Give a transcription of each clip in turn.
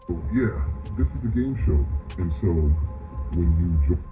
Yeah, this is a game show, and so when you join.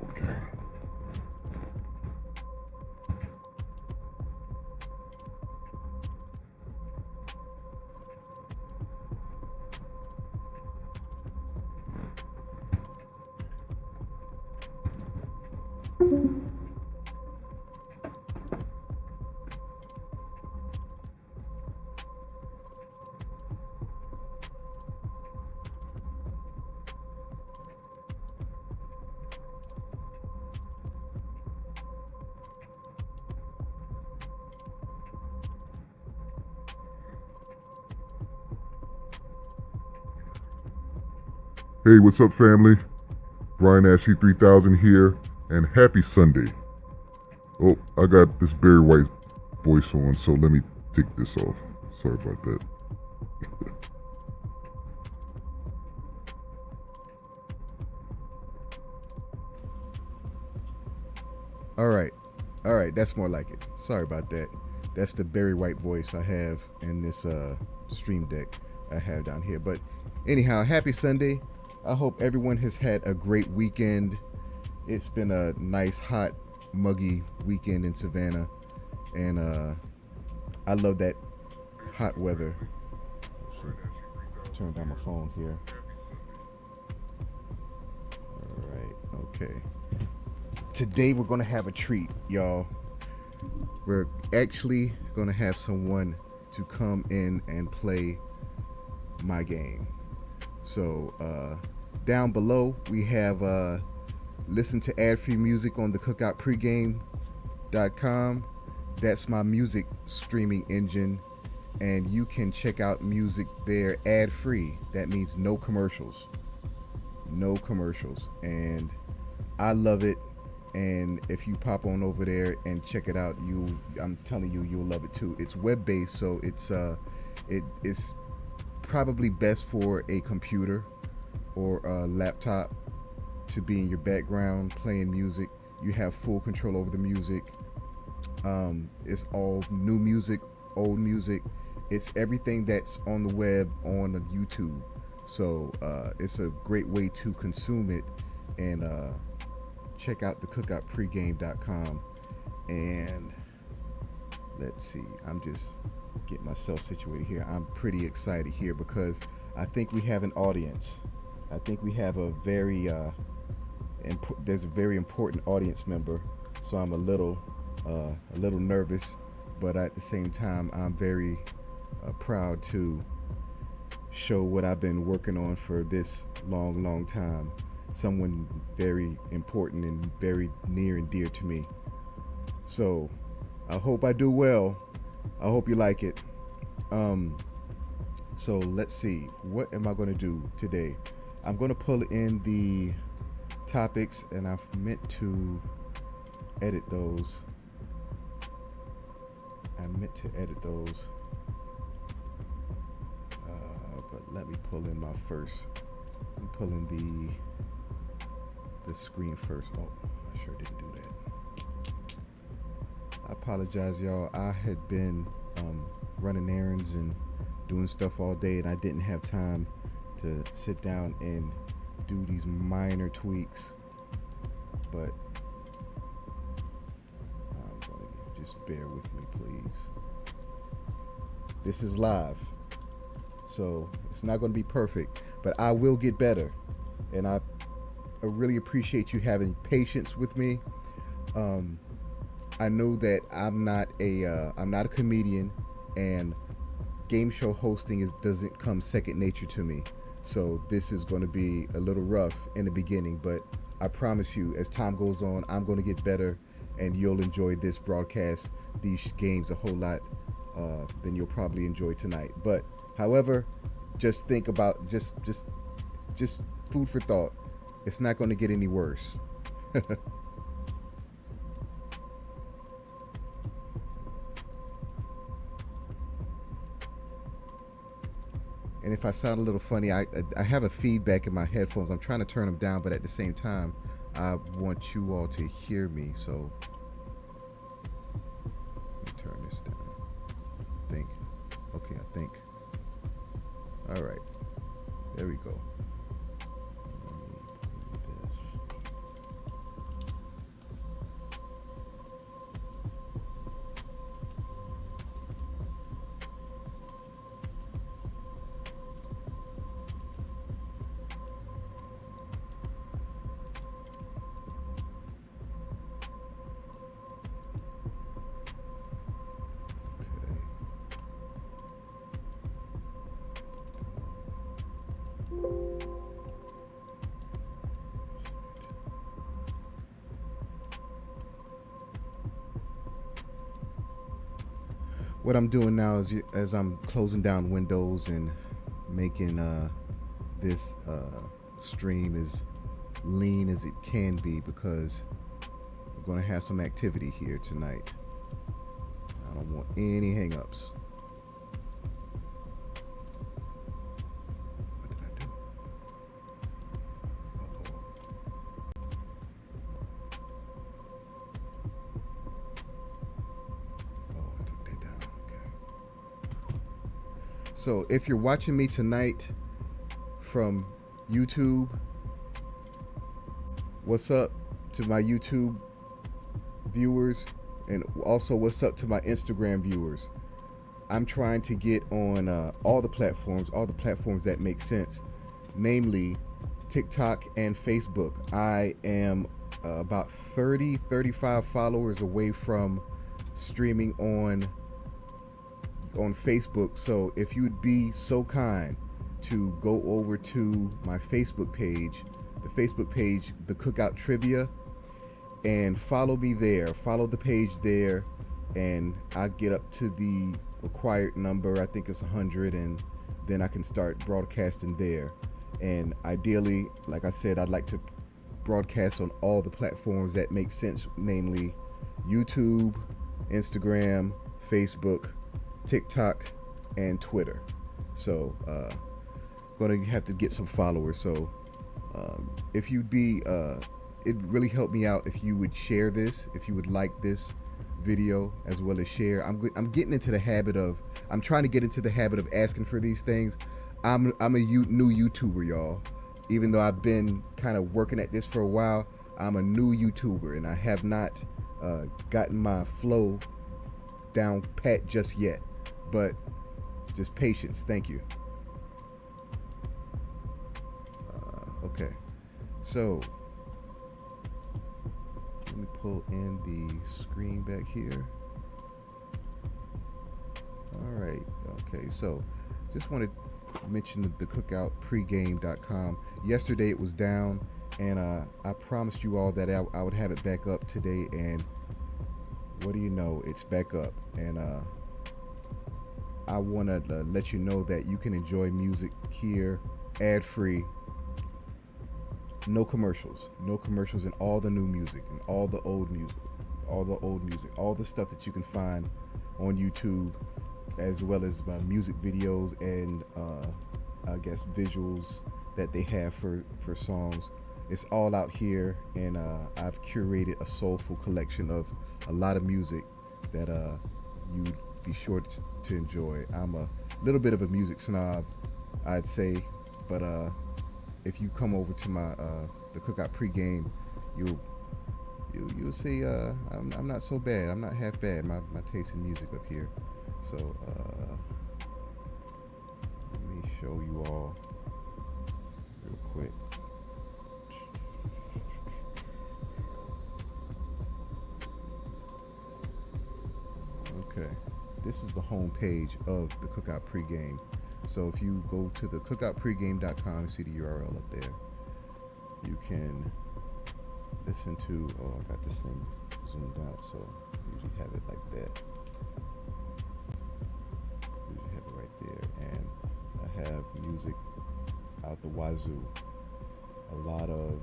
Okay. Hey, what's up, family? Brian Ashley 3000 here, and happy Sunday. Oh, I got this Barry White voice on, so let me take this off. Sorry about that. All right. All right. That's more like it. Sorry about that. That's the Barry White voice I have in this stream deck I have down here. But anyhow, happy Sunday. I hope everyone has had a great weekend. It's been a nice, hot, muggy weekend in Savannah. And I love that hot weather. Turn down my phone here. All right. Okay. Today we're going to have a treat, y'all. We're actually going to have someone to come in and play my game. So down below we have listen to ad-free music on the Cookout Pregame.com. That's my music streaming engine. and you can check out music there ad free. That means no commercials. No commercials. And I love it. And if you pop on over there and check it out, I'm telling you, you'll love it too. It's web based, so it's probably best for a computer or a laptop to be in your background playing music. You have full control over the music. It's all new music, old music. It's everything that's on the web on YouTube. So it's a great way to consume it. And check out the Cookout Pregame.com. And let's see, I'm just getting myself situated here. I'm pretty excited here because I think we have an audience. I think we have a very there's a very important audience member. So I'm a little nervous, but at the same time, I'm very proud to show what I've been working on for this long time. Someone very important and very near and dear to me. So I hope I do well. I hope you like it. So let's see, what am I going to do today? I'm going to pull in the topics, and I've meant to edit those. But let me pull in my first. I'm pulling the screen first. Oh, I sure didn't do that. I apologize, y'all. I had been running errands and doing stuff all day, and I didn't have time to sit down and do these minor tweaks. But I'm gonna just bear with me, please. This is live, so it's not going to be perfect, but I will get better. And I really appreciate you having patience with me. I know that I'm not a comedian, and game show hosting doesn't come second nature to me. So this is going to be a little rough in the beginning, but I promise you, as time goes on, I'm going to get better, and you'll enjoy this broadcast, these games, a whole lot than you'll probably enjoy tonight. But however, just think about just food for thought. It's not going to get any worse. And if I sound a little funny, I have a feedback in my headphones. I'm trying to turn them down, but at the same time, I want you all to hear me. So let me turn this down. I think. All right, there we go. Let me do this. What I'm doing now is, as I'm closing down windows and making this stream as lean as it can be, because we're going to have some activity here tonight. I don't want any hang-ups. What did I do? Oh, I took that down. Okay. So if you're watching me tonight from YouTube, what's up to my YouTube viewers, and also what's up to my Instagram viewers. I'm trying to get on all the platforms that make sense, namely TikTok and Facebook. I am about 35 followers away from streaming on Facebook. So if you'd be so kind to go over to my Facebook page, the Cookout Trivia, and follow me there. Follow the page there, and I get up to the required number. I think it's 100, and then I can start broadcasting there. And ideally, like I said, I'd like to broadcast on all the platforms that make sense, namely YouTube, Instagram, Facebook, TikTok, and Twitter. So, gonna have to get some followers. So, if you'd be, it'd really help me out if you would share this, if you would like this video as well as share. I'm getting into the habit of, I'm trying to get into the habit of asking for these things. I'm a new YouTuber, y'all. Even though I've been kind of working at this for a while, I'm a new YouTuber and I have not gotten my flow down pat just yet. But just patience. Thank you. Okay, so let me pull in the screen back here. All right. Okay, so just wanted to mention the Cookout Pregame.com. Yesterday it was down, and I promised you all that I would have it back up today, and what do you know, it's back up. And I want to let you know that you can enjoy music here ad-free. No commercials, and all the new music and all the old music, all the stuff that you can find on YouTube, as well as music videos and I guess visuals that they have for songs. It's all out here, and I've curated a soulful collection of a lot of music that you'd be sure to enjoy. I'm a little bit of a music snob, I'd say, but if you come over to my the Cookout Pregame, you'll see I'm not so bad. I'm not half bad. My taste in music up here. So let me show you all real quick. Okay, this is the home page of the Cookout Pregame. So if you go to the cookoutpregame.com, you see the URL up there. You can listen to, oh, I got this thing zoomed out, so usually have it like that. Usually have it right there. And I have music out the wazoo. A lot of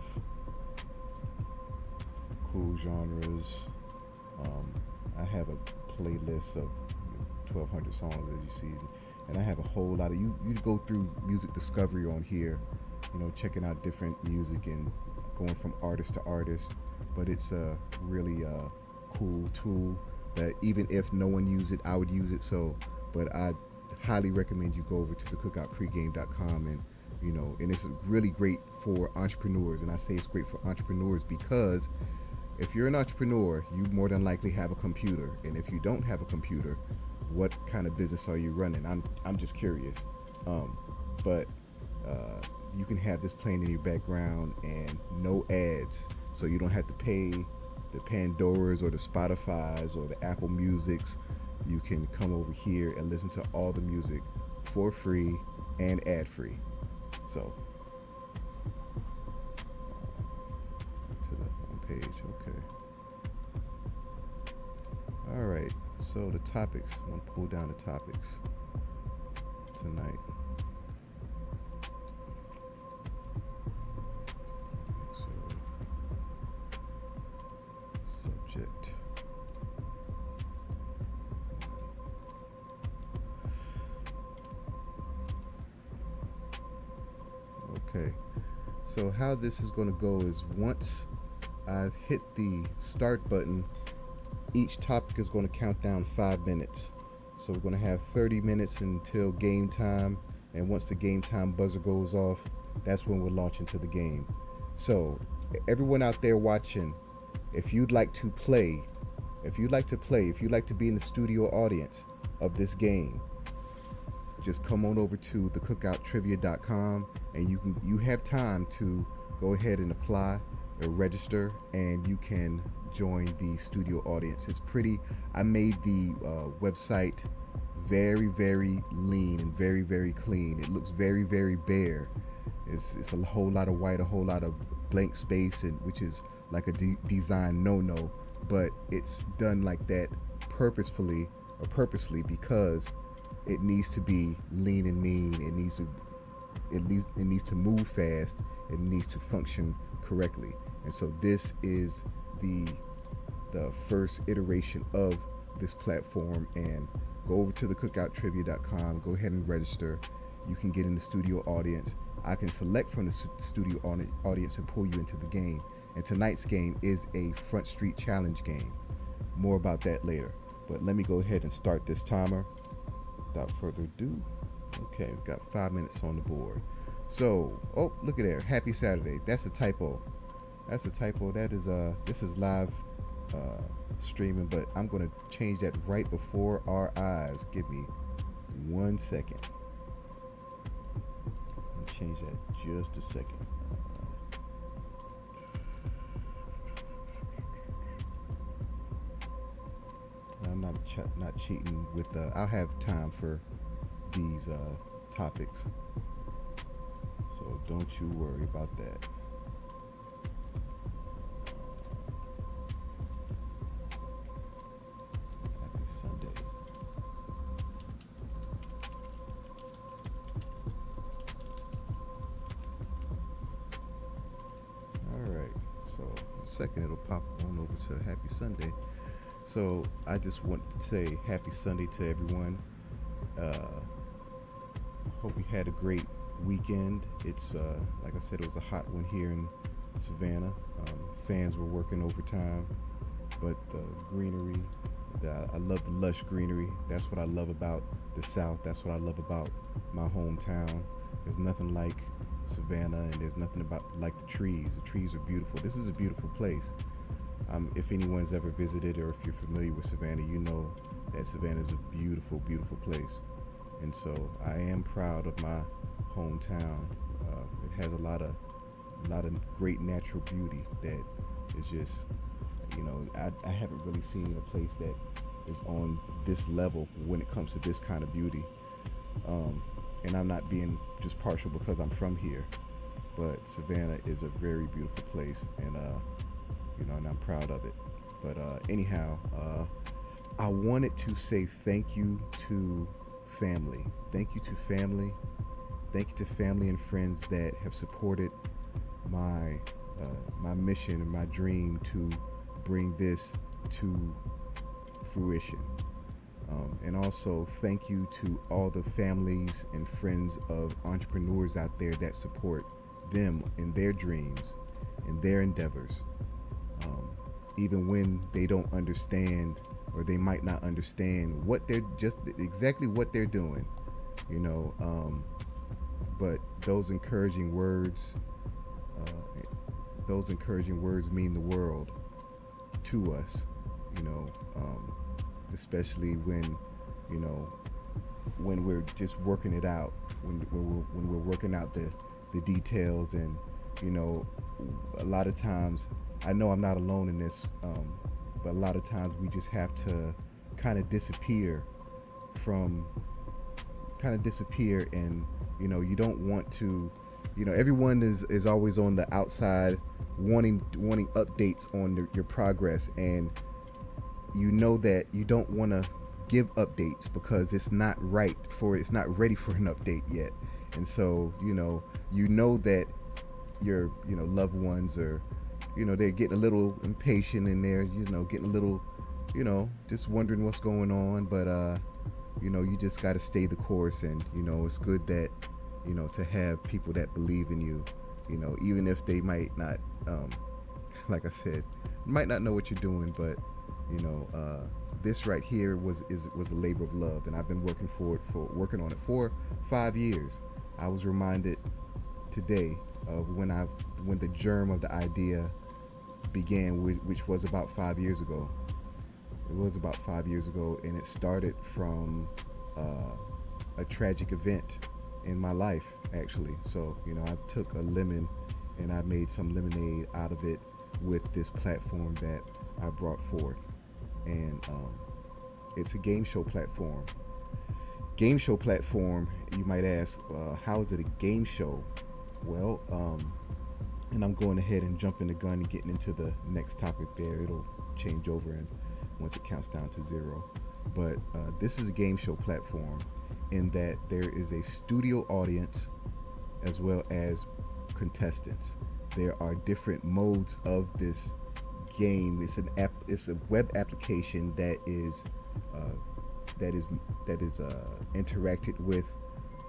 cool genres. I have a playlist of 1,200 songs, as you see. And I have a whole lot of, you go through music discovery on here, checking out different music and going from artist to artist. But it's a really cool tool that even if no one uses it, I would use it. So, but I highly recommend you go over to the cookoutpregame.com, and and it's really great for entrepreneurs. And I say it's great for entrepreneurs because if you're an entrepreneur, you more than likely have a computer. And if you don't have a computer, what kind of business are you running? I'm just curious. But you can have this playing in your background and no ads, so you don't have to pay the Pandoras or the Spotifys or the Apple Musics. You can come over here and listen to all the music for free and ad free. So to the home page. Okay. All right. So the topics, I'm going to pull down the topics tonight. So, subject. Okay. So how this is going to go is once I've hit the start button, each topic is going to count down 5 minutes. So we're going to have 30 minutes until game time. And once the game time buzzer goes off, that's when we'll launch into the game. So everyone out there watching, if you'd like to play, if you'd like to be in the studio audience of this game, just come on over to theCookoutTrivia.com, and you have time to go ahead and apply or register, and you can join the studio audience. It's pretty, I made the website very, very lean and very, very clean. It looks very, very bare. It's a whole lot of white, a whole lot of blank space, and which is like a design no-no, but it's done like that purposefully purposely, because it needs to be lean and mean. It needs to move fast. It needs to function correctly. And so this is the first iteration of this platform. And go over to the cookouttrivia.com. Go ahead and register. You can get in the studio audience. I can select from the studio audience and pull you into the game. And tonight's game is a Front Street Challenge game. More about that later. But let me go ahead and start this timer without further ado. Okay, we've got 5 minutes on the board. So, oh, look at there. Happy Saturday. That's a typo. That's a typo. That is this is live streaming, but I'm going to change that right before our eyes. Give me 1 second. Let me change that just a second. I'm not cheating with I'll have time for these topics, so don't you worry about that. Happy Sunday. All right, so in a second it'll pop on over to Happy Sunday. So I just want to say happy Sunday to everyone. Hope we had a great weekend. It's like I said, it was a hot one here in Savannah. Fans were working overtime, but the greenery, I love the lush greenery. That's what I love about the South. That's what I love about my hometown. There's nothing like Savannah, and there's nothing like the trees. The trees are beautiful. This is a beautiful place. If anyone's ever visited, or if you're familiar with Savannah, you know that Savannah is a beautiful, beautiful place. And so I am proud of my hometown. It has a lot of great natural beauty that is just, I haven't really seen a place that is on this level when it comes to this kind of beauty. And I'm not being just partial because I'm from here, but Savannah is a very beautiful place, and and I'm proud of it. But anyhow, I wanted to say thank you to family. Thank you to family. Thank you to family and friends that have supported my mission and my dream to bring this to fruition. And also thank you to all the families and friends of entrepreneurs out there that support them in their dreams and their endeavors. Even when they don't understand, or they might not understand exactly what they're doing, but those encouraging words mean the world to us, especially when we're just working it out, when we're working out the details. And a lot of times, I know I'm not alone in this, but a lot of times we just have to kind of disappear, and you don't want to, everyone is always on the outside wanting updates on your progress, and that you don't want to give updates because it's not ready for an update yet. And so that your loved ones are, they're getting a little impatient, and they're getting a little just wondering what's going on. But you just got to stay the course. And it's good that to have people that believe in you, even if they might not, like I said, might not know what you're doing. But this right here was a labor of love, and I've been working on it for 5 years. I was reminded today of when the germ of the idea began, which was about 5 years ago. It was about 5 years ago, and it started from a tragic event in my life, actually. So I took a lemon and I made some lemonade out of it with this platform that I brought forth. And it's a game show platform. You might ask, how is it a game show? Well, and I'm going ahead and jumping the gun and getting into the next topic there. It'll change over and once it counts down to 0. but this is a game show platform in that there is a studio audience as well as contestants. There are different modes of this game. It's an app. It's a web application uh, that is that is interacted with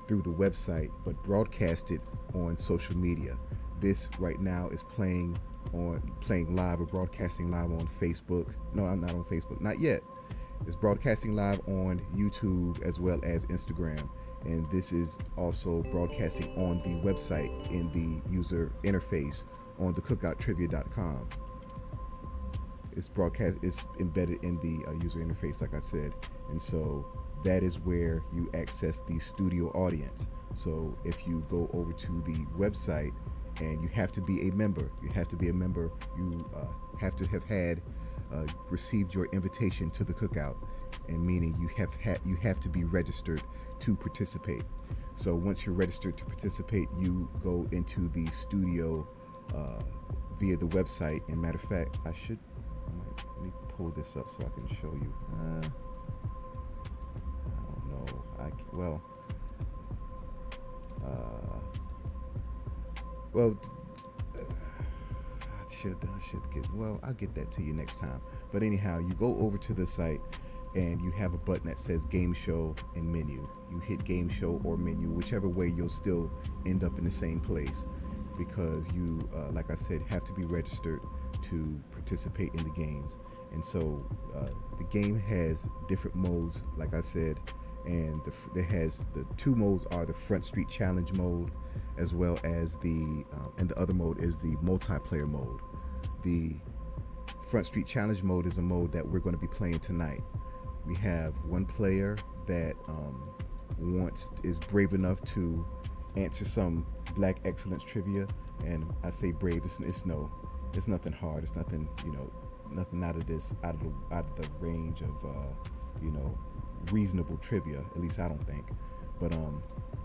through the website, but broadcasted on social media. This right now is playing live or broadcasting live on Facebook. No, I'm not on Facebook, not yet. It's broadcasting live on YouTube as well as Instagram, and this is also broadcasting on the website in the user interface on the cookouttrivia.com. It's broadcast. It's embedded in the user interface, like I said, and so that is where you access the studio audience. So if you go over to the website, and you have to be a member, you have to be a member. You have to have had received your invitation to the cookout, and meaning you have to be registered to participate. So once you're registered to participate, you go into the studio via the website. And matter of fact, let me pull this up so I can show you. I don't know. Well, I'll get that to you next time. But anyhow, you go over to the site and you have a button that says game show and menu. You hit game show or menu, whichever way, you'll still end up in the same place, because you, like I said, have to be registered to participate in the games. And so the game has different modes, like I said, and the two modes are the Front Street Challenge mode, as well as and the other mode is the multiplayer mode. The Front Street Challenge mode is a mode that we're going to be playing tonight. We have one player that is brave enough to answer some Black excellence trivia, and I say brave. It's nothing hard. It's nothing nothing out of the range of reasonable trivia. At least I don't think. But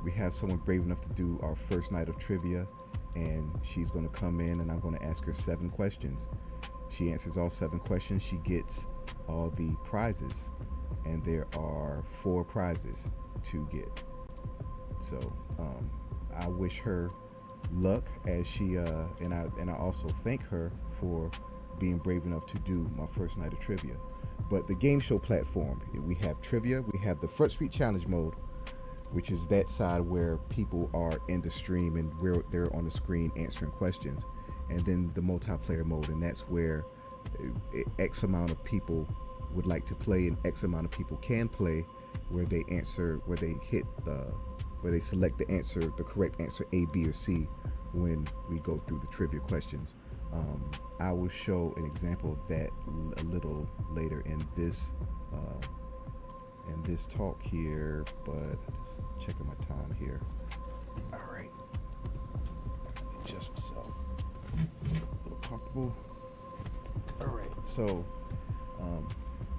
we have someone brave enough to do our first night of trivia, and she's going to come in, and I'm going to ask her 7 questions. She answers all 7 questions. She gets all the prizes, and there are 4 prizes to get. So I wish her luck as she and I also thank her for being brave enough to do my first night of trivia. But the game show platform, we have trivia, we have the Front Street Challenge mode, which is that side where people are in the stream and where they're on the screen answering questions, and then the multiplayer mode, and that's where X amount of people would like to play and X amount of people can play, where they select the correct answer A, B, or C when we go through the trivia questions. I will show an example of that a little later in this talk here, but just checking my time here. All right, adjust myself a little comfortable. All right, so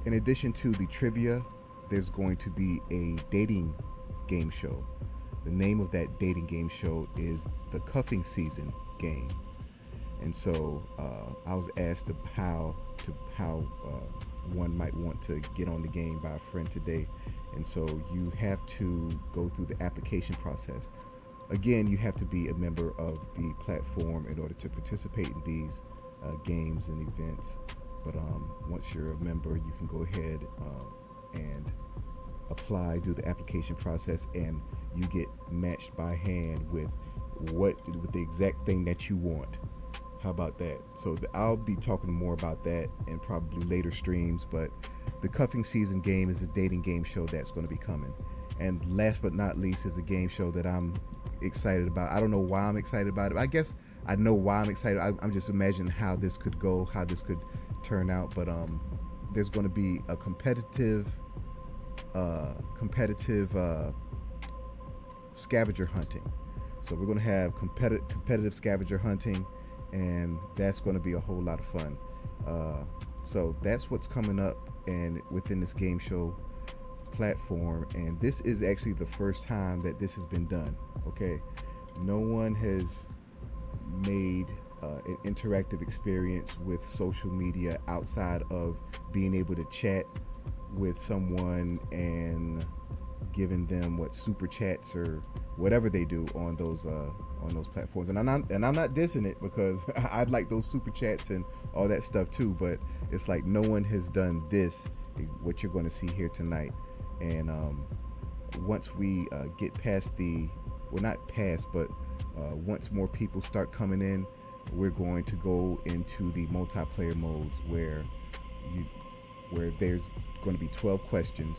in addition to the trivia, there's going to be a dating game show. The name of that dating game show is the Cuffing Season game. And so I was asked how one might want to get on the game by a friend today. And so you have to go through the application process. Again, you have to be a member of the platform in order to participate in these games and events. But once you're a member, you can go ahead and apply, do the application process, and you get matched by hand with the exact thing that you want. How about that? So I'll be talking more about that in probably later streams, but the Cuffing Season game is a dating game show that's going to be coming. And last but not least is a game show that I'm excited about. I don't know why I'm excited about it. I guess I know why I'm excited. I'm just imagining how this could go, how this could turn out. But there's going to be a competitive scavenger hunting. So we're going to have competitive scavenger hunting, and that's going to be a whole lot of fun. So that's what's coming up and within this game show platform, and this is actually the first time that this has been done. Okay, no one has made an interactive experience with social media outside of being able to chat with someone and giving them what super chats or whatever they do on those platforms. And I'm not dissing it, because I'd like those super chats and all that stuff too. But it's like no one has done this, what you're going to see here tonight. And once we get past well, not past, but once more people start coming in, we're going to go into the multiplayer modes where there's going to be 12 questions.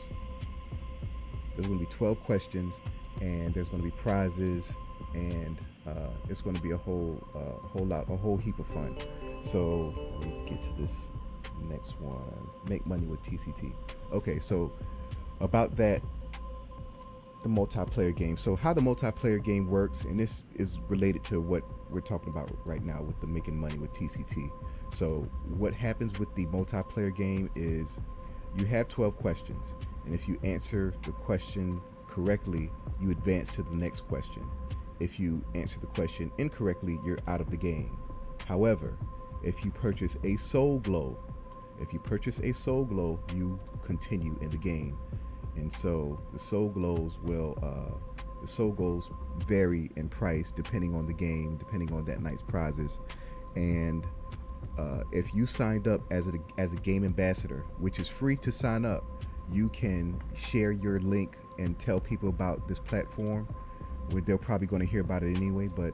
There's going to be 12 questions, and there's going to be prizes, and it's going to be a whole heap of fun. So let me get to this next one. Make money with TCT. Okay, so about that, the multiplayer game. So how the multiplayer game works, and this is related to what we're talking about right now with the making money with TCT. So what happens with the multiplayer game is you have 12 questions, and if you answer the question correctly, you advance to the next question. If you answer the question incorrectly, you're out of the game. However, if you purchase a soul glow, you continue in the game. And so the soul glows vary in price depending on the game, depending on that night's prizes. And if you signed up as a game ambassador, which is free to sign up, you can share your link and tell people about this platform. They're probably going to hear about it anyway, but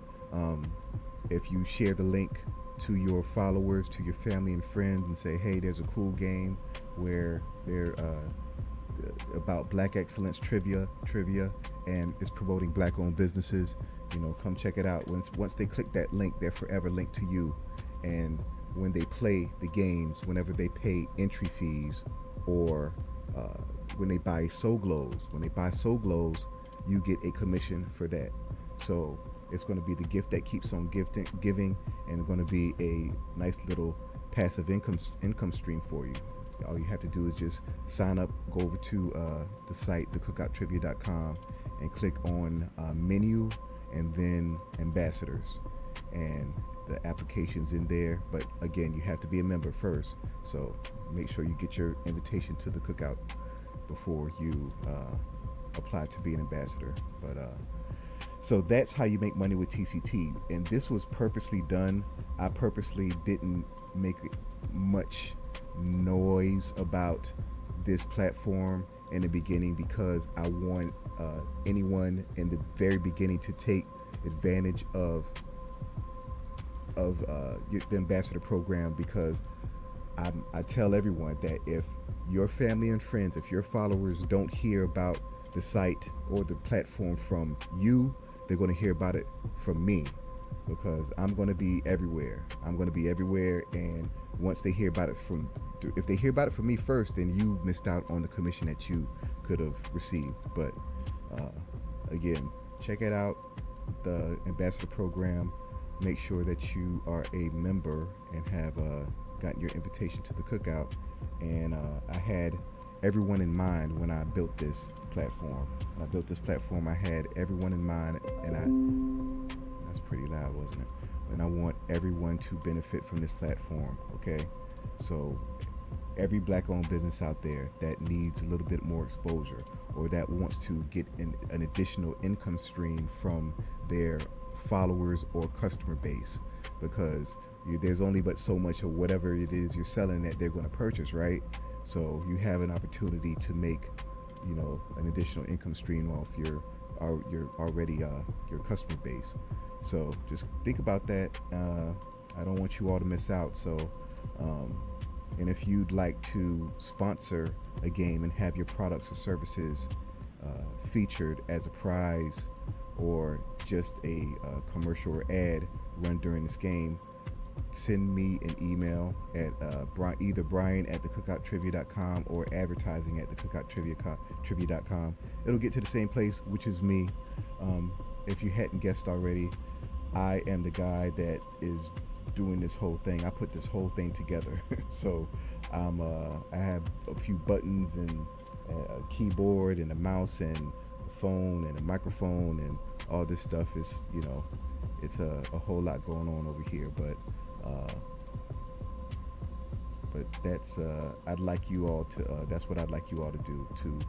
if you share the link to your followers, to your family and friends, and say, hey, there's a cool game where they're about Black excellence trivia, and it's promoting Black-owned businesses, come check it out. Once they click that link, they're forever linked to you. And when they play the games, whenever they pay entry fees, or when they buy soul glows, you get a commission for that. So it's going to be the gift that keeps on giving, and it's going to be a nice little passive income stream for you. All you have to do is just sign up, go over to the site, thecookouttrivia.com, and click on menu, and then ambassadors, and the application's in there. But again, you have to be a member first, so make sure you get your invitation to the cookout before you apply to be an ambassador. But so that's how you make money with TCT, and this was purposely done. I purposely didn't make much noise about this platform in the beginning, because I want anyone in the very beginning to take advantage of the ambassador program, because I tell everyone that if your family and friends, if your followers don't hear about the site or the platform from you, they're going to hear about it from me, because I'm going to be everywhere. And once they hear about it if they hear about it from me first, then you missed out on the commission that you could have received. But again, check it out, the ambassador program. Make sure that you are a member and have gotten your invitation to the cookout. And I had everyone in mind when I built this platform. I had everyone in mind, and that's pretty loud, wasn't it? And I want everyone to benefit from this platform, okay? So every Black-owned business out there that needs a little bit more exposure, or that wants to get an additional income stream from their followers or customer base, because there's only but so much of whatever it is you're selling that they're going to purchase, right? So you have an opportunity to make, an additional income stream off your already your customer base. So just think about that. I don't want you all to miss out. So, and if you'd like to sponsor a game and have your products or services featured as a prize, or just a commercial or ad run during this game, send me an email at either brian@thecookouttrivia.com or advertising@thecookouttrivia.com. It'll get to the same place, which is me. If you hadn't guessed already, I am the guy that is doing this whole thing. I put this whole thing together. So I have a few buttons and a keyboard and a mouse and a phone and a microphone, and all this stuff is, it's a whole lot going on over here. But but that's I'd like you all to. That's what I'd like you all to do, to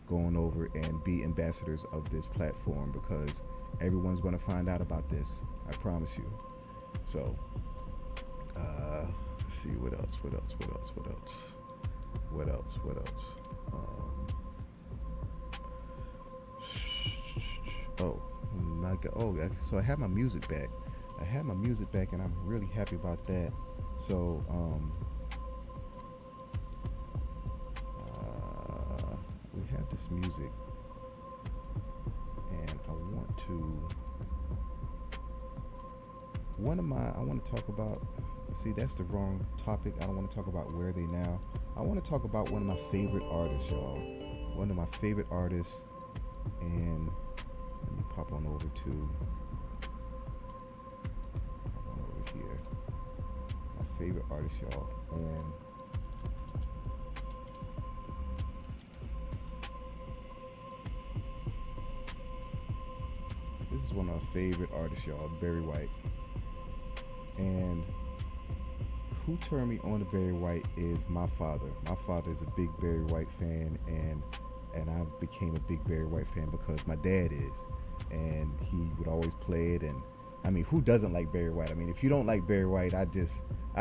go on over and be ambassadors of this platform, because everyone's going to find out about this. I promise you. So, let's see what else. Oh my God! Oh, so I have my music back. And I'm really happy about that. So, we have this music, and I want to talk about. See, that's the wrong topic. I don't want to talk about Where Are They Now. I want to talk about one of my favorite artists, y'all. One of my favorite artists, and let me pop on over here. My favorite artist, y'all, and this is one of my favorite artists, y'all, Barry White. And who turned me on to Barry White is my father. My father is a big Barry White fan, and I became a big Barry White fan because my dad is, and he would always play it. And I mean, who doesn't like Barry White? I mean, if you don't like Barry White, I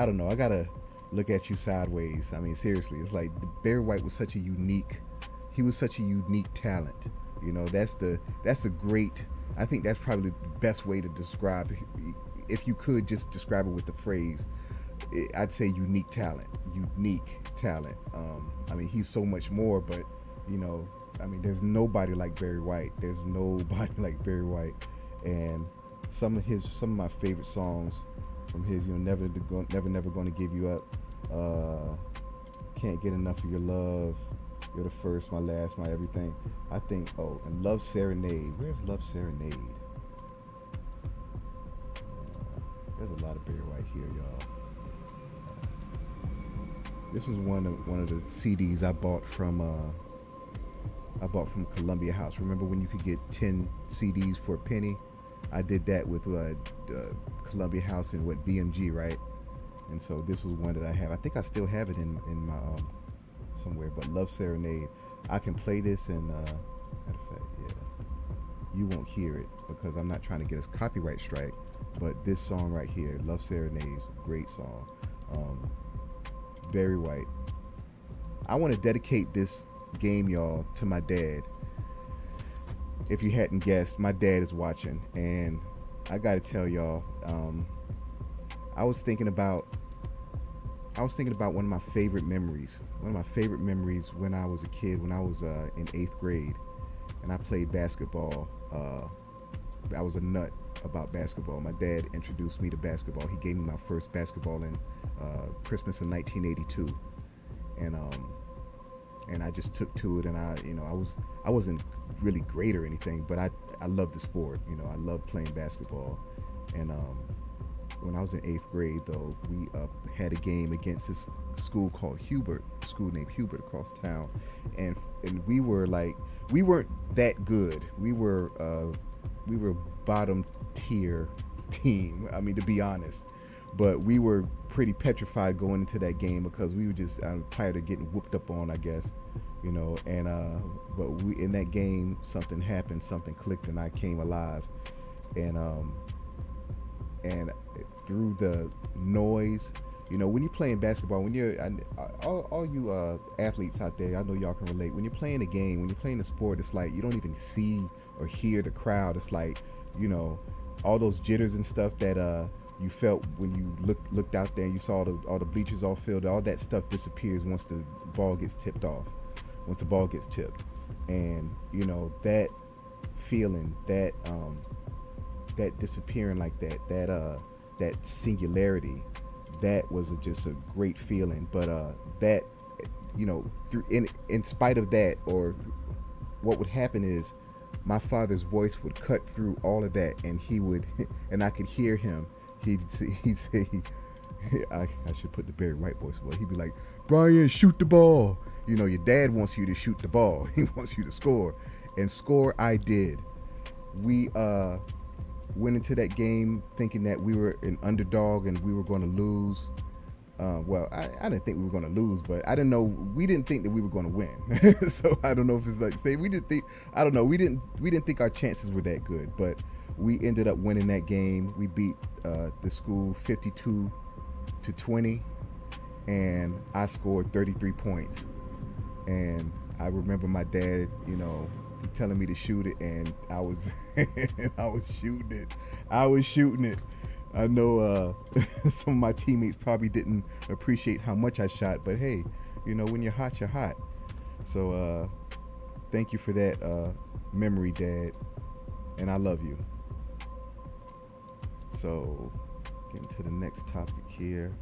don't know. I gotta look at you sideways. I mean, seriously, it's like Barry White was such a unique talent. You know, that's a great. I think that's probably the best way to describe. If you could just describe it with the phrase, I'd say unique talent. I mean, he's so much more, but you know, I mean, there's nobody like Barry White. And some of my favorite songs from his, you know, never gonna give you up. Can't get enough of your love. You're the first, my last, my everything. I think. Oh, and Love Serenade. Where's Love Serenade? There's a lot of Barry White here, y'all. This is one of the CDs I bought from Columbia House. Remember when you could get 10 CDs for a penny? I did that with Columbia House and BMG, right? And so this was one that I have. I think I still have it in my somewhere. But Love Serenade, I can play this, and matter of fact, yeah, you won't hear it because I'm not trying to get a copyright strike. But this song right here, Love Serenade, is a great song. Barry White. I want to dedicate this game, y'all, to my dad. If you hadn't guessed, my dad is watching, and I gotta tell y'all, I was thinking about one of my favorite memories. One of my favorite memories when I was a kid, when I was in 8th grade, and I played basketball. I was a nut about basketball. My dad introduced me to basketball. He gave me my first basketball in Christmas of 1982, and I just took to it. And I wasn't really great or anything, but I loved the sport. You know, I loved playing basketball. And when I was in 8th grade, though, we had a game against this school called Hubert, a school named Hubert across town, and we weren't that good. We were bottom tier team. I mean, to be honest, but we were pretty petrified going into that game because we were just tired of getting whooped up on, I guess, you know. And but we in that game, something happened, something clicked, and I came alive. And through the noise, you know, when you're playing basketball, when you're all you athletes out there, I know y'all can relate. When you're playing a game, when you're playing a sport, it's like you don't even see or hear the crowd. It's like, you know, all those jitters and stuff that you felt when you looked out there and you saw all the bleachers all filled. All that stuff disappears once the ball gets tipped. And you know, that feeling, that disappearing like that singularity, that was just a great feeling. But that, you know, in spite of that, or what would happen is my father's voice would cut through all of that, and he would, and I could hear him. He'd say, I should put the Barry White voice away. He'd be like, "Brian, shoot the ball." You know, your dad wants you to shoot the ball. He wants you to score, and score I did. We went into that game thinking that we were an underdog and we were going to lose, Well, I didn't think we were going to lose, but I didn't know. We didn't think that we were going to win. So I don't know if it's like say we didn't think. I don't know. We didn't think our chances were that good, but we ended up winning that game. We beat the school 52-20, and I scored 33 points. And I remember my dad, telling me to shoot it, and I was I was shooting it. I know some of my teammates probably didn't appreciate how much I shot, but hey, when you're hot, you're hot. So thank you for that memory, Dad, and I love you. So getting to the next topic here.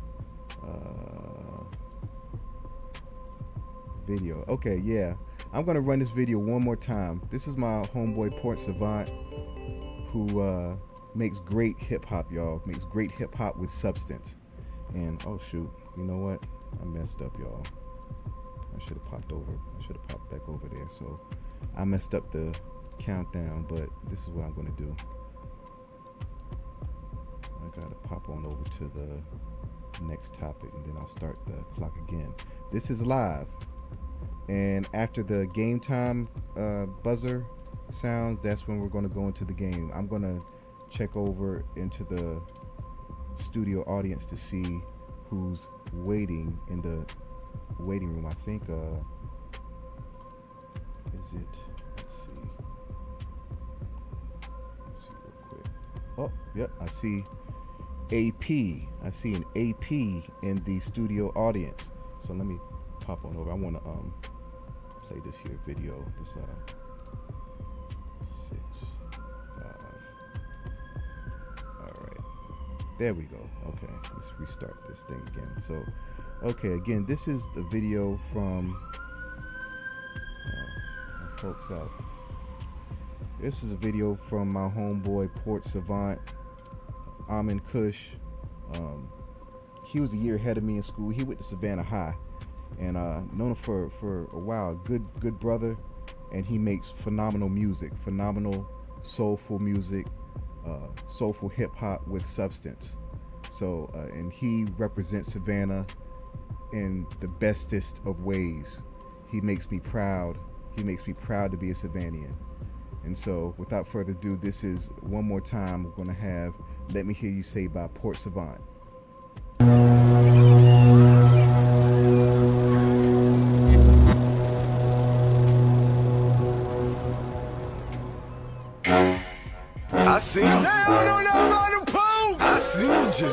Video. Okay, yeah. I'm gonna run this video one more time. This is my homeboy Port Savant, who makes great hip hop, y'all. Makes great hip hop with substance. And oh shoot, you know what? I messed up, y'all. I should have popped back over there. So I messed up the countdown, but this is what I'm gonna do. I gotta pop on over to the next topic, and then I'll start the clock again. This is live. And after the game time buzzer sounds, that's when we're going to go into the game. I'm going to check over into the studio audience to see who's waiting in the waiting room. I think, is it? Let's see real quick. Oh, yep, I see AP. I see an AP in the studio audience. So let me pop on over. I want to play this here video. This 6, 5. All right, there we go. Okay, let's restart this thing again. So, okay, again, this is the video from my folks out. This is a video from my homeboy Port Savant, Amin Kush. He was a year ahead of me in school. He went to Savannah High. And known him for a while. Good brother, and he makes phenomenal music, phenomenal soulful music, soulful hip hop with substance. So and he represents Savannah in the bestest of ways. He makes me proud. He makes me proud to be a Savannian. And so without further ado, this is one more time we're gonna have "Let Me Hear You Say" by Port Savant. I seen you. I don't know about the pole. I seen you.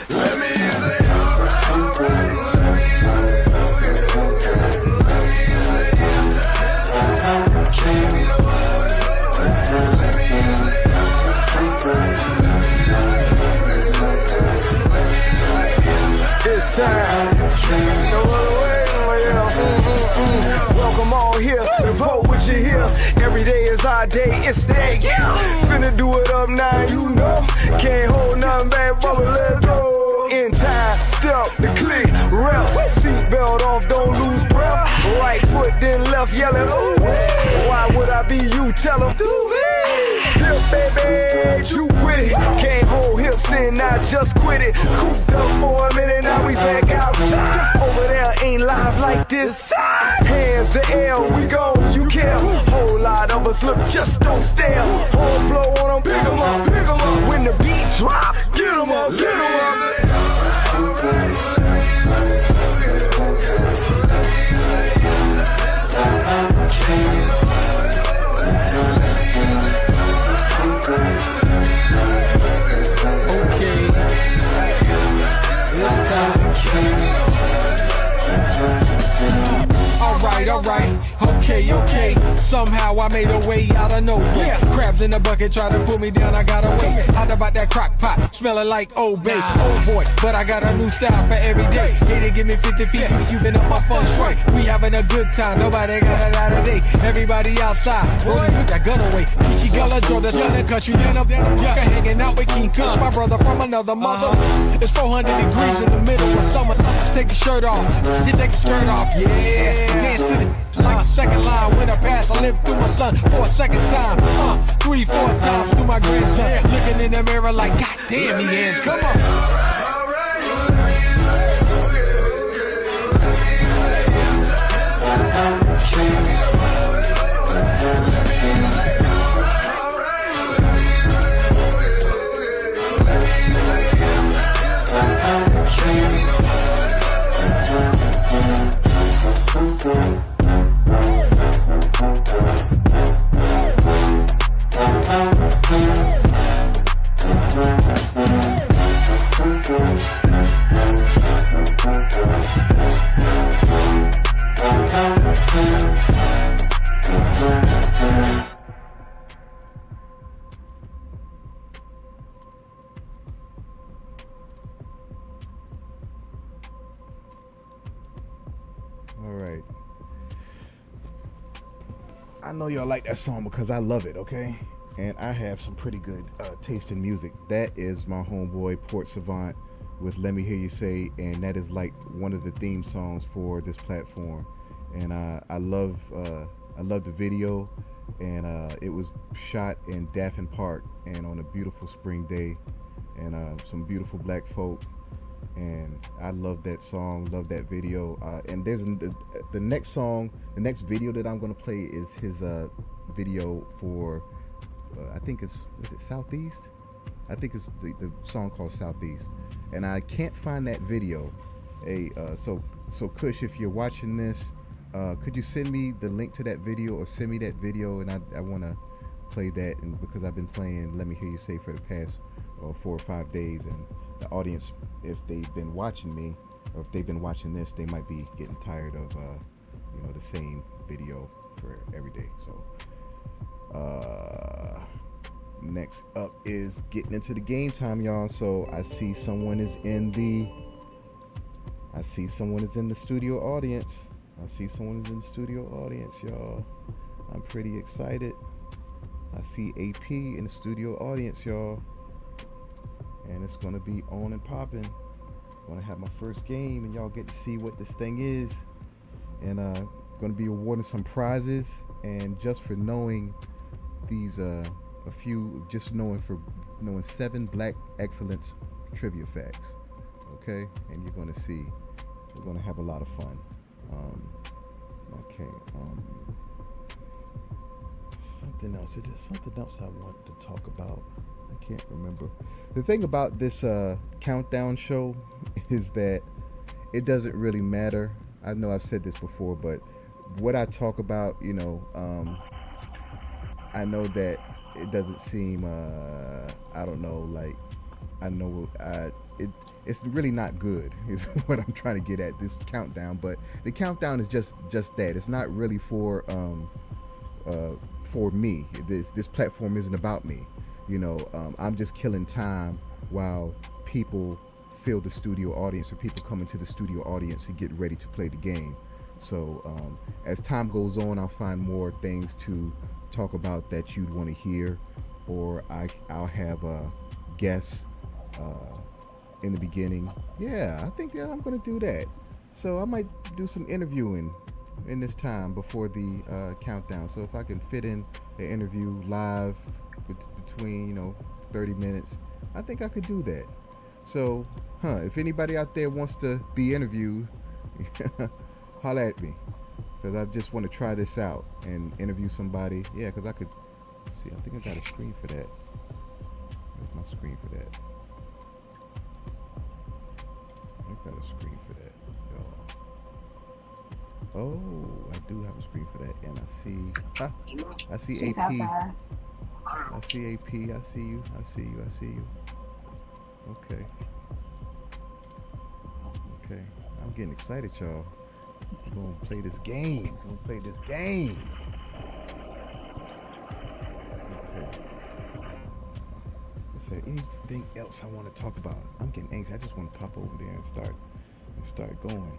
Let me say alright, alright. It's time. No other way. Welcome all here, the boat with you here. Every day is our day, it's day. Finna do it up now, you know. Can't hold nothing back, brother, let's go. In time, step, the click, rep. Seatbelt off, don't lose breath. Right foot, then left, yelling, ooh. Why would I be you? Tell them, dip, baby, you with it. Can't hold hips in, I just quit it. Cooped up for a minute, now we back outside. Over there ain't live like this. Hands to air, we go, you care. Whole lot of us look, just don't stare. Horns blow on them, pick 'em up, pick 'em up. When the beat drop, get 'em up, get 'em up. Okay. This time. Alright, okay. Somehow I made a way out of nowhere. Crabs in the bucket try to pull me down, I got away. Out about that crock pot, smelling like Old Bay. Oh boy, but I got a new style for every day. Hey, they give me 50 feet, you been up my fun straight. We having a good time, nobody got it out of day. Everybody outside, boy, put that gun away. Kishi Gala Joe, that's in the country. Then I'm hanging out with King Kush, my brother from another mother. It's 400 degrees in the middle of summer. Take your shirt off, just take your skirt off, yeah. Dance to the like a second line. When I pass, I live through my son for a second time. 3, 4 times through my grandson. Looking in the mirror like, God damn, he in. Come on. All right. I know y'all like that song because I love it, okay? And I have some pretty good taste in music. That is my homeboy Port Savant with Let Me Hear You Say, and that is like one of the theme songs for this platform. And I love the video, and it was shot in Daffin Park and on a beautiful spring day, and some beautiful black folk. And I love that song, love that video. And there's the next song, the next video that I'm gonna play is his video for I think is it Southeast? I think it's the song called Southeast, and I can't find that video. So Kush, if you're watching this, could you send me the link to that video, or send me that video, and I want to play that, and because I've been playing Let Me Hear You Say for the past 4 or 5 days, and the audience, if they've been watching me, or if they've been watching this, they might be getting tired of the same video for every day. So next up is getting into the game time, y'all. So I see someone is in the studio audience. Y'all. I'm pretty excited. I see AP in the studio audience, y'all. And it's gonna be on and popping. I'm gonna have my first game, and y'all get to see what this thing is. And gonna be awarding some prizes, and just for knowing these knowing 7 Black Excellence trivia facts. Okay, and you're gonna see, we're gonna have a lot of fun. Something else. It is something else I want to talk about. I can't remember. The thing about this countdown show is that it doesn't really matter. I know I've said this before, but what I talk about, I know that it doesn't seem, I don't know, like, I know it's really not good is what I'm trying to get at, this countdown. But the countdown is just that. It's not really for me. This platform isn't about me. I'm just killing time while people fill the studio audience, or people come into the studio audience and get ready to play the game. So as time goes on, I'll find more things to talk about that you'd want to hear, or I'll have guests in the beginning. Yeah, I think that I'm going to do that. So I might do some interviewing in this time before the countdown. So if I can fit in an interview live between 30 minutes, I think I could do that. So if anybody out there wants to be interviewed, holla at me, because I just want to try this out and interview somebody. Yeah, because I could see, I think I got a screen for that. Where's my screen for that? I got a screen for that, y'all. Oh, I do have a screen for that, and I see AP. I see AP. I see you. Okay. I'm getting excited, y'all. We're gonna play this game. Okay. Is there anything else I want to talk about? I'm getting anxious. I just want to pop over there and start going.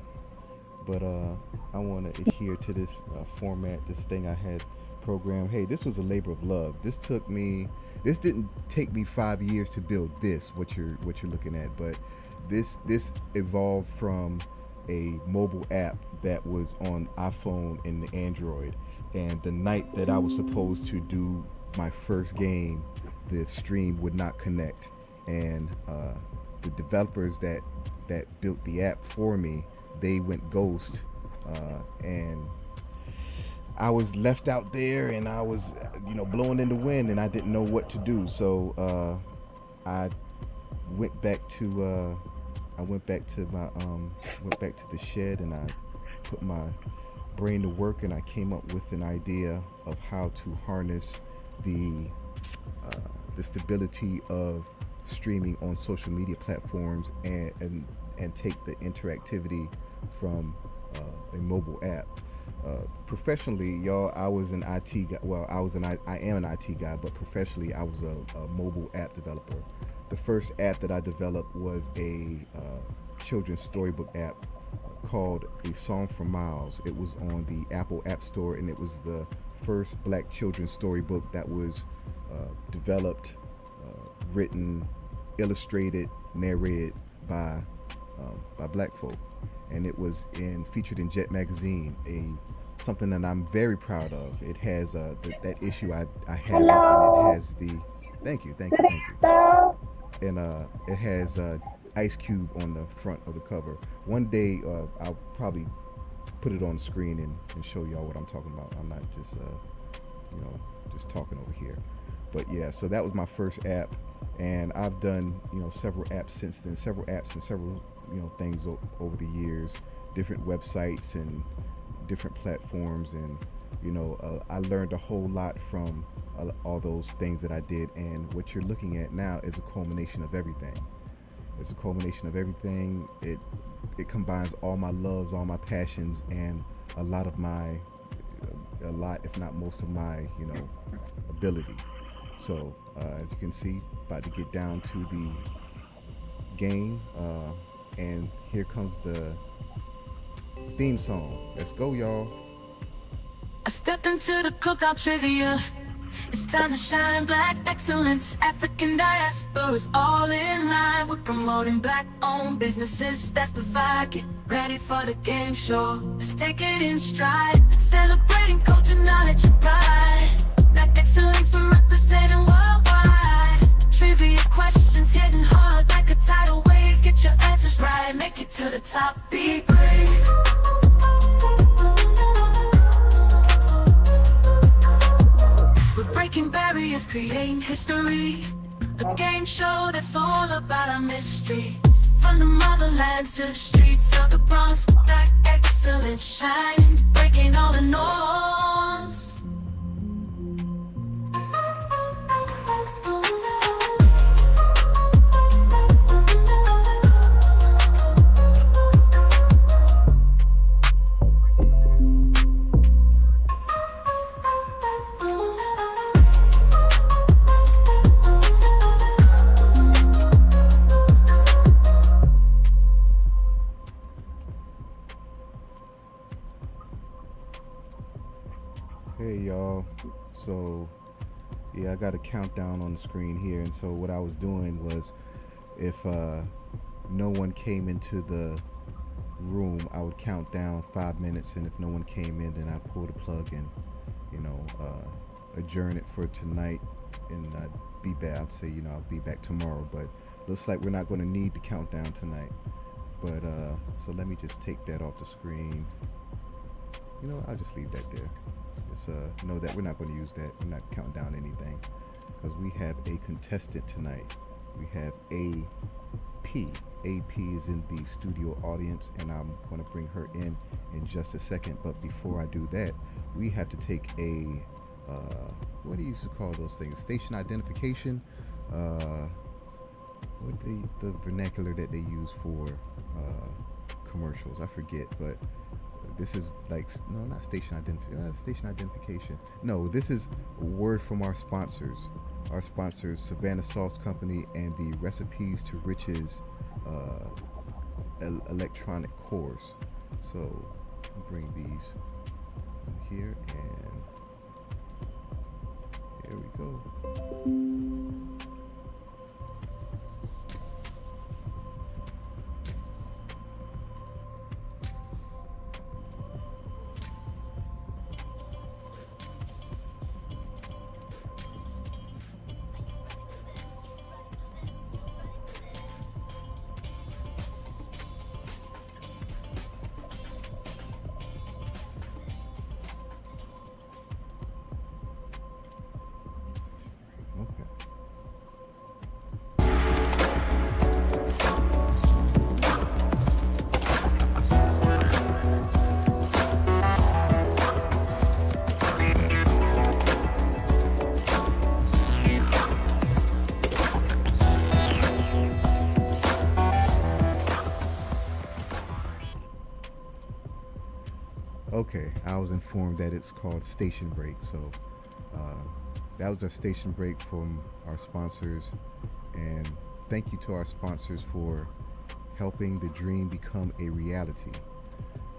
But I want to adhere to this format, this thing I had programmed. Hey, this was a labor of love. This didn't take me 5 years to build this, what you're looking at, but this evolved from a mobile app that was on iPhone and the Android. And the night that I was supposed to do my first game, the stream would not connect. And the developers that built the app for me, they went ghost, and I was left out there, and I was, blowing in the wind, and I didn't know what to do. So I went back to went back to the shed, and I put my brain to work, and I came up with an idea of how to harness the stability of streaming on social media platforms and take the interactivity from a mobile app. Professionally, y'all, I was an IT guy. Well, I am an IT guy, but professionally, I was a mobile app developer. The first app that I developed was a children's storybook app called A Song for Miles. It was on the Apple App Store, and it was the first Black children's storybook that was developed, written, illustrated, narrated by Black folk, and it was featured in Jet magazine, something that I'm very proud of. It has that issue I have, and it has the thank you, and it has Ice Cube on the front of the cover. One day I'll probably put it on the screen and show y'all what I'm talking about. I'm not just just talking over here. But yeah, so that was my first app, and I've done several apps since then, several things over the years, different websites and different platforms, and I learned a whole lot from all those things that I did. And what you're looking at now is a culmination of everything. It's a culmination of everything. It combines all my loves, all my passions, and a lot, if not most of my ability. So as you can see, about to get down to the game, and here comes the theme song. Let's go, y'all. I step into the cookout trivia. It's time to shine. Black excellence, African diaspora is all in line. We're promoting Black-owned businesses. That's the vibe. Get ready for the game show. Let's take it in stride. Celebrating culture, knowledge, and pride. Black excellence, we're representing worldwide. Trivia questions hitting hard like a tidal wave. Get your answers right. Make it to the top. Be brave. We're breaking barriers, creating history. A game show that's all about our mystery. From the motherland to the streets of the Bronx, Black excellence shining, breaking all the norms. Hey y'all, so yeah, I got a countdown on the screen here, and so what I was doing was, if no one came into the room, I would count down 5 minutes, and if no one came in, then I'd pull the plug and adjourn it for tonight, and I'd be back. I'd say I'll be back tomorrow, but looks like we're not going to need the countdown tonight. But so let me just take that off the screen. I'll just leave that there. Just know that we're not going to use that. We're not counting down anything, because we have a contestant tonight. We have AP. AP is in the studio audience, and I'm going to bring her in just a second. But before I do that, we have to take a what do you used to call those things? Station identification. What the vernacular that they use for commercials? I forget, but this is not station identification. Station identification. No, this is a word from our sponsors. Our sponsors, Savannah Sauce Company and the Recipes to Riches electronic course. So bring these here, and here we go. was informed that it's called Station Break. So that was our station break from our sponsors, and thank you to our sponsors for helping the dream become a reality.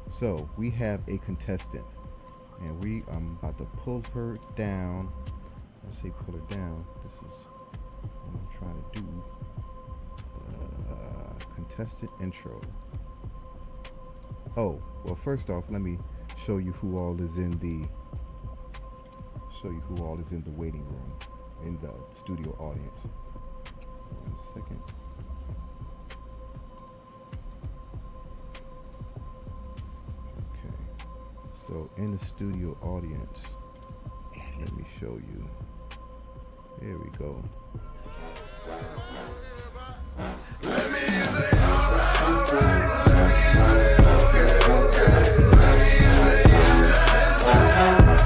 So we have a contestant, and I'm about to pull her down. I say pull her down. This is what I'm trying to do. Contestant intro. Oh, well, first off, let me show you who all is in the waiting room, in the studio audience. 1 second. Okay. So in the studio audience, let me show you. There we go. Let me say alright. Let me say okay. Let me say yes.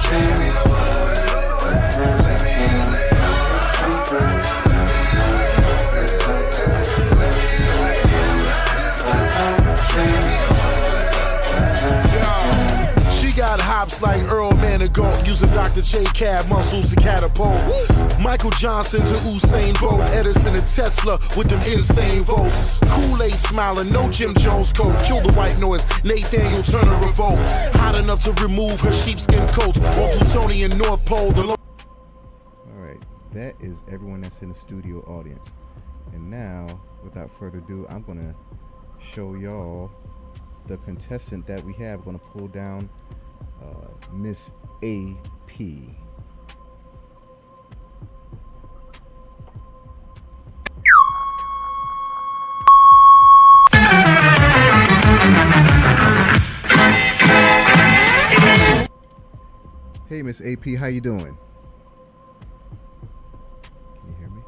Can't be no other way. Let me say alright. Let me say okay. Let me say yes. Can't be no other way. She got hops like Earl Manigault, using Dr. J Cab muscles to catapult. Michael Johnson to Usain Bolt, Edison and Tesla with them insane votes. Kool-Aid smiling, no Jim Jones coat. Kill the white noise, Nathaniel Turner revolt. Hot enough to remove her sheepskin coat on Plutonian North Pole. Alright, that is everyone that's in the studio audience. And now, without further ado, I'm going to show y'all the contestant that we have. We're going to pull down Miss AP. Hey, Miss AP, how you doing? Can you hear me?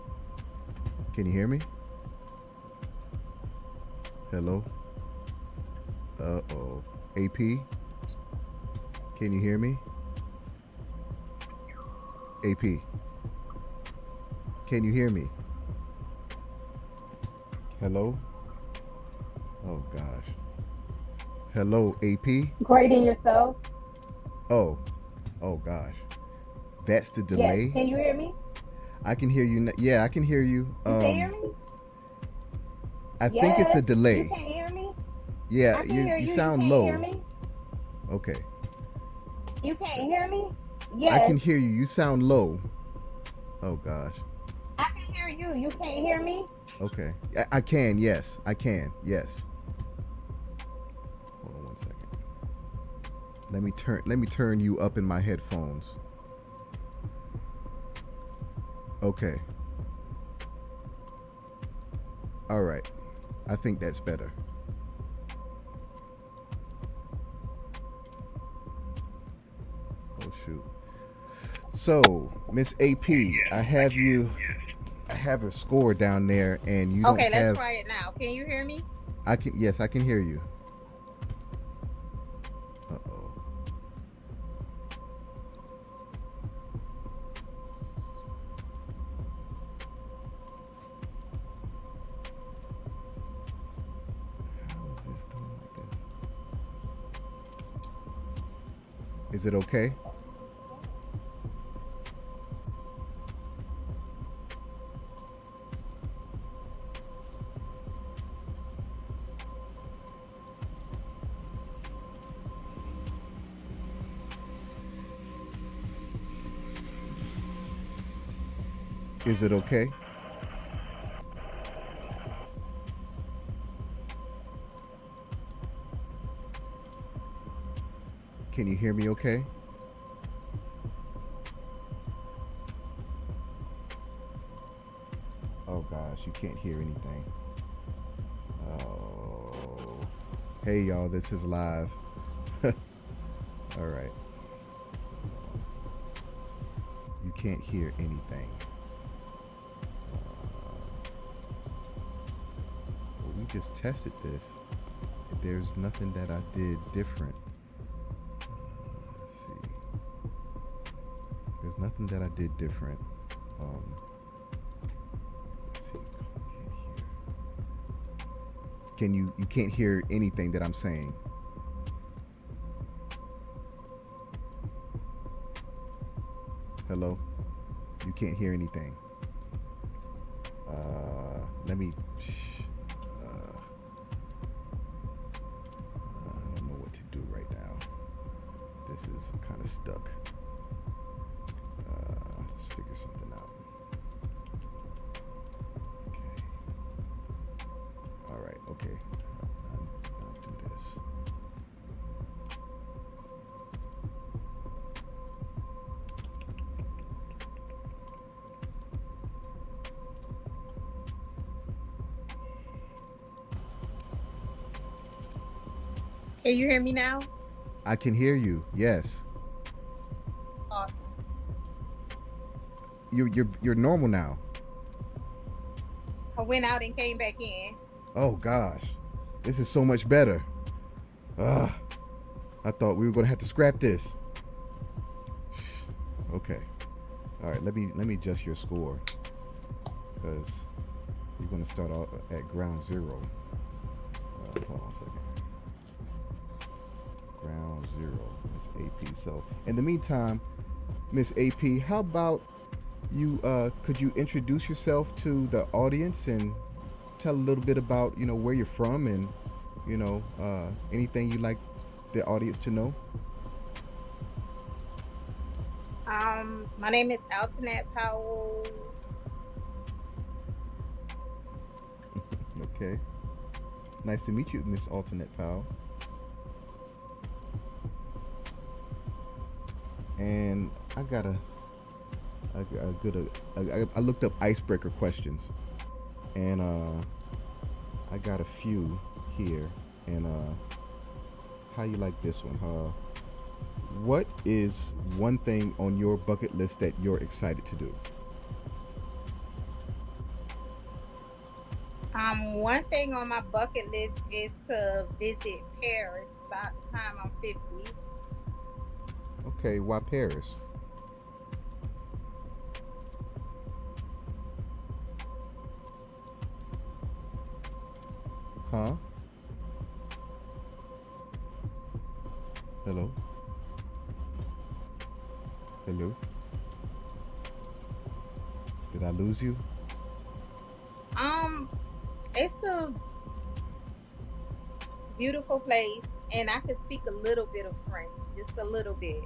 Can you hear me? Hello? Uh-oh. AP? Can you hear me? AP? Can you hear me? Hello? Oh, gosh. Hello, AP? Grading yourself. Oh gosh, that's the delay. Yes. Can you hear me? I can hear you. Yeah, I can hear you. You can hear me? I think it's a delay. You can't hear me? Yeah, I can hear you. You sound you low. Hear me? Okay. You can't hear me? Yes. I can hear you. You sound low. Oh gosh. I can hear you. You can't hear me? Okay. I can. Yes, I can. Yes. Hold on 1 second. Let me turn you up in my headphones. Okay. All right. I think that's better. Oh shoot. So, Miss AP, I have a score down there, and you don't have. Okay, let's try it now. Can you hear me? Yes, I can hear you. Uh-oh. Is it okay? Is it okay? Can you hear me okay? Oh gosh, you can't hear anything. Oh. Hey y'all, this is live. All right. You can't hear anything. Well, we just tested this. There's nothing that I did different. Let's see. There's nothing that I did different. Let's see. You can't hear anything that I'm saying. Hello? You can't hear anything. Let me. I don't know what to do right now. This is kind of stuck. Let's figure something out. Okay. All right. Okay. I'll do this. Can you hear me now? I can hear you. Yes. Awesome. You're normal now. I went out and came back in. Oh gosh, this is so much better. I thought we were gonna have to scrap this. Okay. All right. Let me adjust your score because you're gonna start out at ground zero. Hold on a second. Ground zero, Miss AP. So in the meantime, Miss AP, how about you could you introduce yourself to the audience and tell a little bit about where you're from and anything you'd like the audience to know? My name is Altonette Powell. Okay. Nice to meet you, Miss Alternate Powell. And I looked up icebreaker questions, and I got a few here. And how you like this one? What is one thing on your bucket list that you're excited to do? One thing on my bucket list is to visit Paris by the time I'm 50. Okay, why Paris? Huh? Hello? Hello? Did I lose you? It's a beautiful place, and I can speak a little bit of French, just a little bit.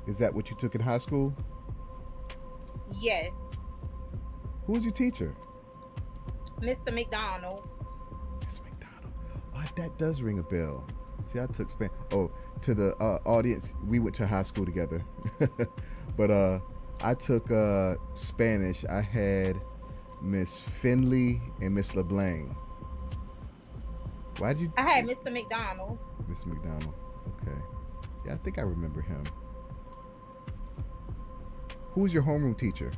Is that what you took in high school? Yes. Who was your teacher? Mr. McDonald. Miss McDonald. Oh, that does ring a bell. See, I took Spanish. Oh, to the audience, we went to high school together. But I took Spanish. I had Miss Finley and Miss LeBlanc. Why did you? I had Mr. McDonald. Mr. McDonald. Okay. Yeah, I think I remember him. Who was your homeroom teacher?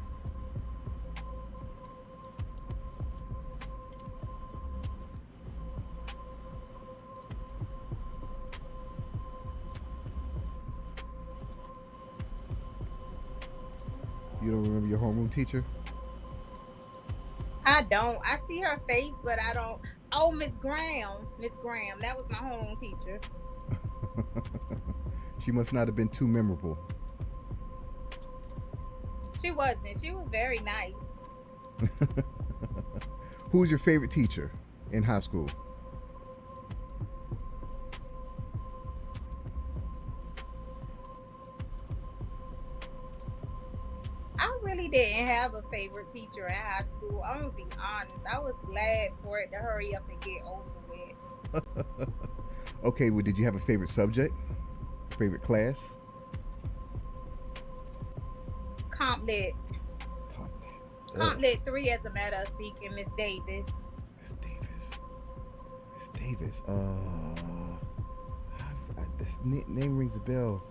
You don't remember your homeroom teacher? I don't. I see her face, but I don't. Oh, Miss Graham. Miss Graham. That was my homeroom teacher. She must not have been too memorable. She wasn't. She was very nice. Who was your favorite teacher in high school? I really didn't have a favorite teacher in high school. I'm gonna be honest. I was glad for it to hurry up and get over with. Okay, well, did you have a favorite subject? Favorite class? Comp Lit. Comp Lit 3, as a matter of speaking, Miss Davis. Miss Davis. Miss Davis. This name rings a bell.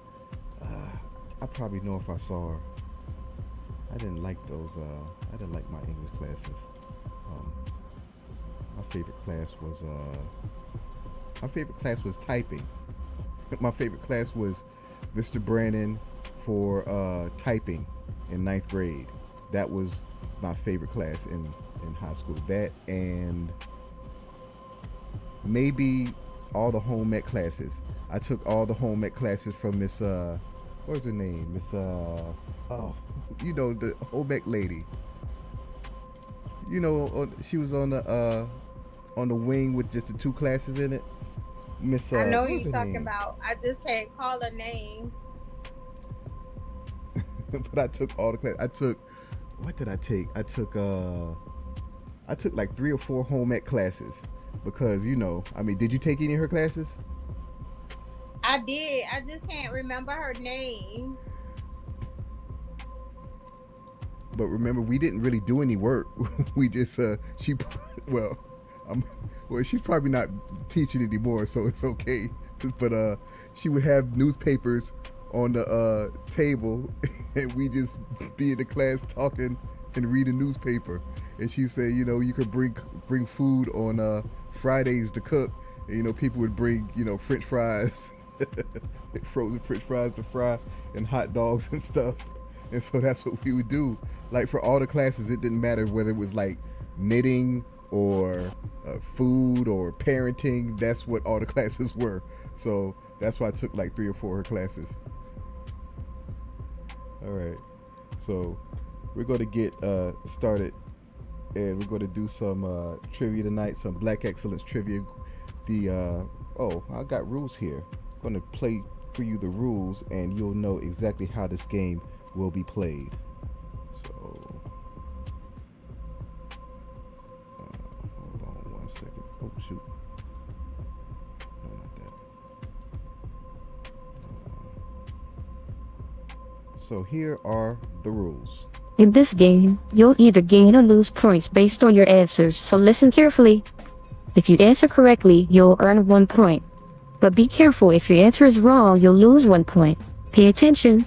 I probably know if I saw her. I didn't like those. I didn't like my English classes. My favorite class was typing. My favorite class was Mr. Brandon for typing in 9th grade. That was my favorite class in high school. That and maybe all the home ec classes. I took all the home ec classes from Miss What's her name? Miss oh, you know, the Olmec lady. You know, she was on the wing with just the 2 classes in it. Miss I know what was you're her talking name? about. I just can't call her name. But I took all the class. I took, what did I take? I took like 3 or 4 home ec classes because, you know, I mean, did you take any of her classes? I did. I just can't remember her name. But remember, we didn't really do any work. We just she well, well, she's probably not teaching anymore, so it's okay. But she would have newspapers on the table, and we just be in the class talking and read a newspaper. And she said, you know, you could bring food on Fridays to cook. And, you know, people would bring, you know, French fries, frozen French fries to fry, and hot dogs and stuff. And so that's what we would do. Like for all the classes, it didn't matter whether it was like knitting or food or parenting. That's what all the classes were. So that's why I took like 3 or 4 of her classes. All right. So we're going to get started, and we're going to do some trivia tonight, some Black Excellence trivia. Oh, I got rules here. I'm going to play for you the rules, and you'll know exactly how this game will be played. So, hold on 1 second. Oh, shoot. No, not that. So here are the rules. In this game, you'll either gain or lose points based on your answers, so listen carefully. If you answer correctly, you'll earn 1 point. But be careful, if your answer is wrong, you'll lose 1 point. Pay attention.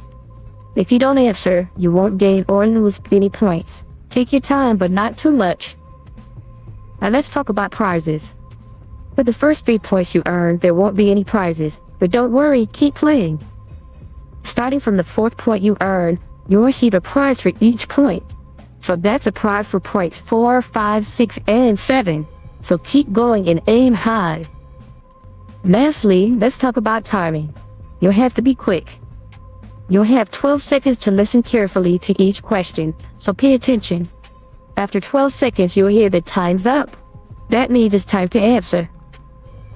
If you don't answer, you won't gain or lose any points. Take your time, but not too much. Now let's talk about prizes. For the first 3 points you earn, there won't be any prizes. But don't worry, keep playing. Starting from the 4th point you earn, you'll receive a prize for each point. So that's a prize for points 4, 5, 6, and 7. So keep going and aim high. Lastly, let's talk about timing. You'll have to be quick. You'll have 12 seconds to listen carefully to each question, so pay attention. After 12 seconds, you'll hear the time's up. That means it's time to answer.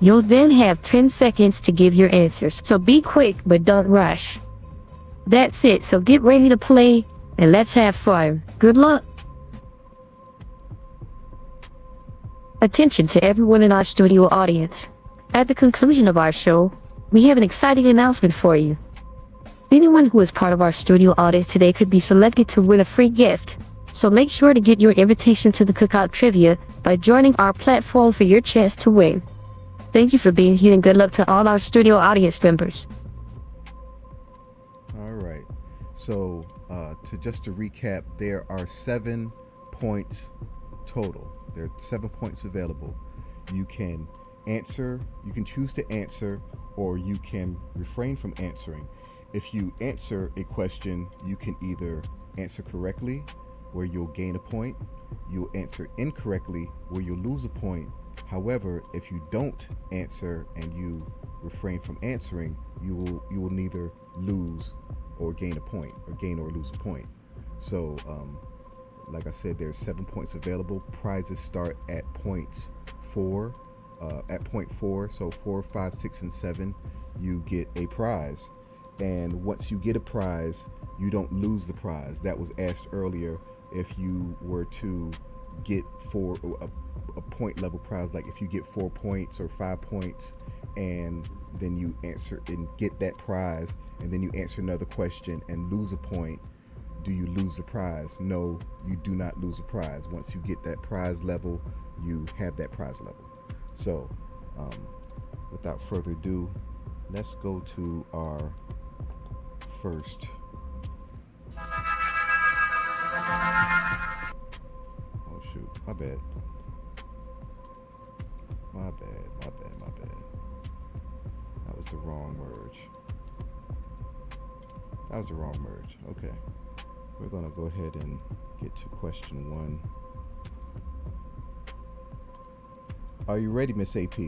You'll then have 10 seconds to give your answers, so be quick but don't rush. That's it, so get ready to play, and let's have fun. Good luck! Attention to everyone in our studio audience. At the conclusion of our show, we have an exciting announcement for you. Anyone who is part of our studio audience today could be selected to win a free gift. So make sure to get your invitation to the Cookout Trivia by joining our platform for your chance to win. Thank you for being here, and good luck to all our studio audience members. All right. So to recap, there are 7 points total. There are 7 points available. You can answer, you can choose to answer, or you can refrain from answering. If you answer a question, you can either answer correctly, where you'll gain a point. You'll answer incorrectly, where you'll lose a point. However, if you don't answer and you refrain from answering, you will neither lose or gain a point, or gain or lose a point. So, like I said, there's 7 points available. Prizes start at points 4. At point 4, so 4, 5, 6, and 7, you get a prize. And once you get a prize, you don't lose the prize. That was asked earlier. If you were to get a point level prize, like if you get 4 points or 5 points, and then you answer and get that prize, and then you answer another question and lose a point, do you lose the prize? No, you do not lose a prize. Once you get that prize level, you have that prize level. So, without further ado, let's go to our first. Oh shoot, my bad. My bad. That was the wrong merge. Okay. We're gonna go ahead and get to question 1. Are you ready, Miss AP?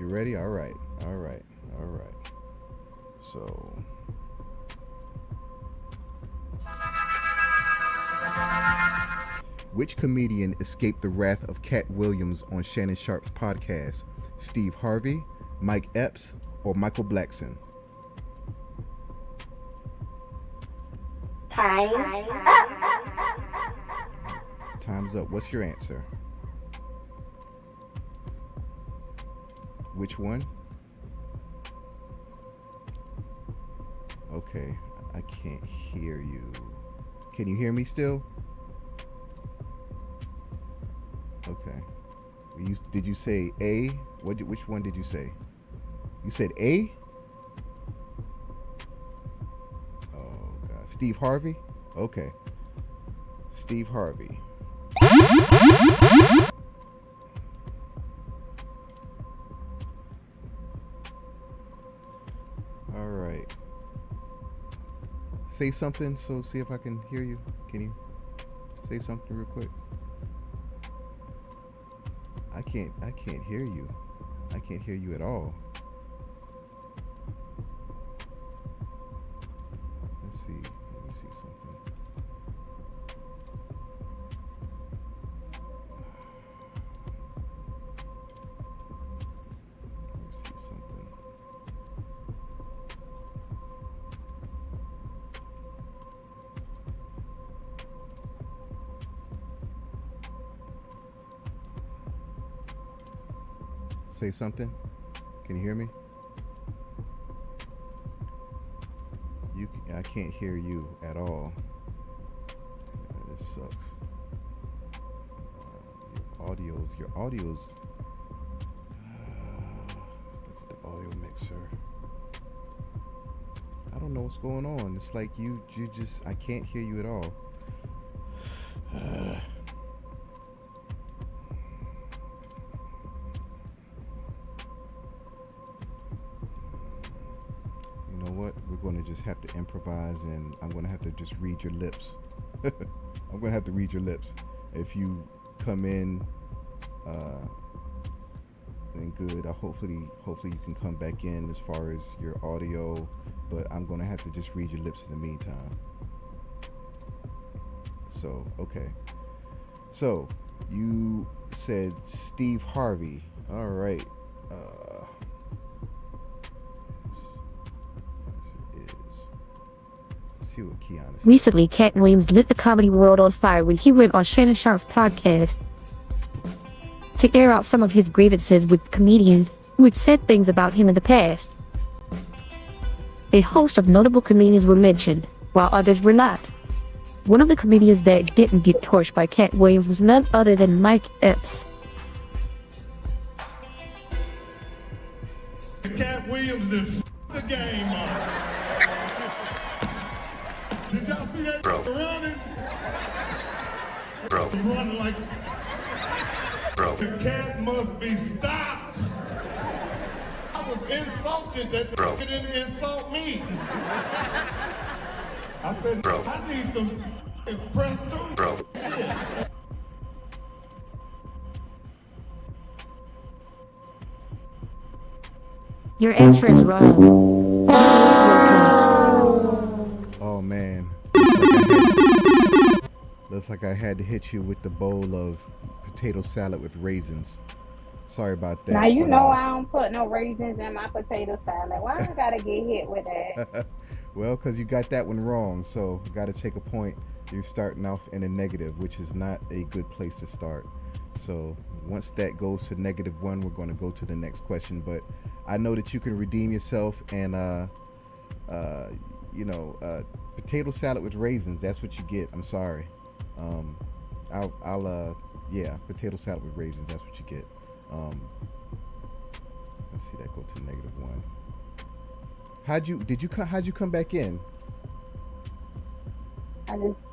You ready? All right. All right. All right. So. Which comedian escaped the wrath of Cat Williams on Shannon Sharp's podcast? Steve Harvey, Mike Epps, or Michael Blackson? Time's up. What's your answer? Which one? Okay, I can't hear you. Can you hear me still? Okay. Did you say A? Which one did you say? You said A? Oh God, Steve Harvey? Okay. Steve Harvey. All right. Say something, so see if I can hear you. Can you say something real quick? I can't hear you. I can't hear you at all. Let's see. Let me see something. Let me see something. Say something. Can you hear me? I can't hear you at all. This sucks. Your audio's. Let's look at the audio mixer. I don't know what's going on. It's like you just. I can't hear you at all. Just have to improvise, and I'm going to have to just read your lips. I'm going to have to read your lips. If you come in then good. Hopefully you can come back in as far as your audio, but I'm going to have to just read your lips in the meantime. So, okay. So, you said Steve Harvey. All right. See what Keanu said. Recently, Cat Williams lit the comedy world on fire when he went on Shannon Sharp's podcast to air out some of his grievances with comedians who had said things about him in the past. A host of notable comedians were mentioned, while others were not. One of the comedians that didn't get torched by Cat Williams was none other than Mike Epps. Cat Williams did the game up. Did y'all see that running? Running like the cat must be stopped. I was insulted that the didn't insult me. I said, I need some press too. Shit. Your answer is wrong. Oh man. Looks like I had to hit you with the bowl of potato salad with raisins. Sorry about that. Now you know I don't put no raisins in my potato salad. Why I gotta get hit with that? Well, because you got that one wrong, so got to take a point. You're starting off in a negative, which is not a good place to start. So once that goes to -1, we're going to go to the next question. But I know that you can redeem yourself, and potato salad with raisins. That's what you get. I'm sorry. Potato salad with raisins. That's what you get. Let's see that go to -1. How'd you come back in? I just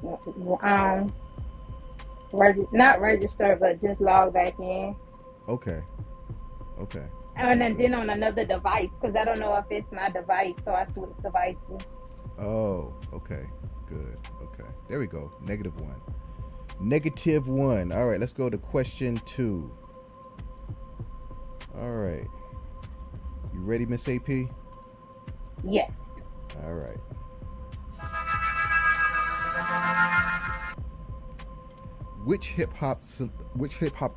not register, but just log back in. Okay. And then on another device, because I don't know if it's my device, so I switched devices. Oh, okay. Good. Okay. There we go. -1. -1. All right, let's go to question 2. All right. You ready, Miss AP? Yes. All right. Which hip hop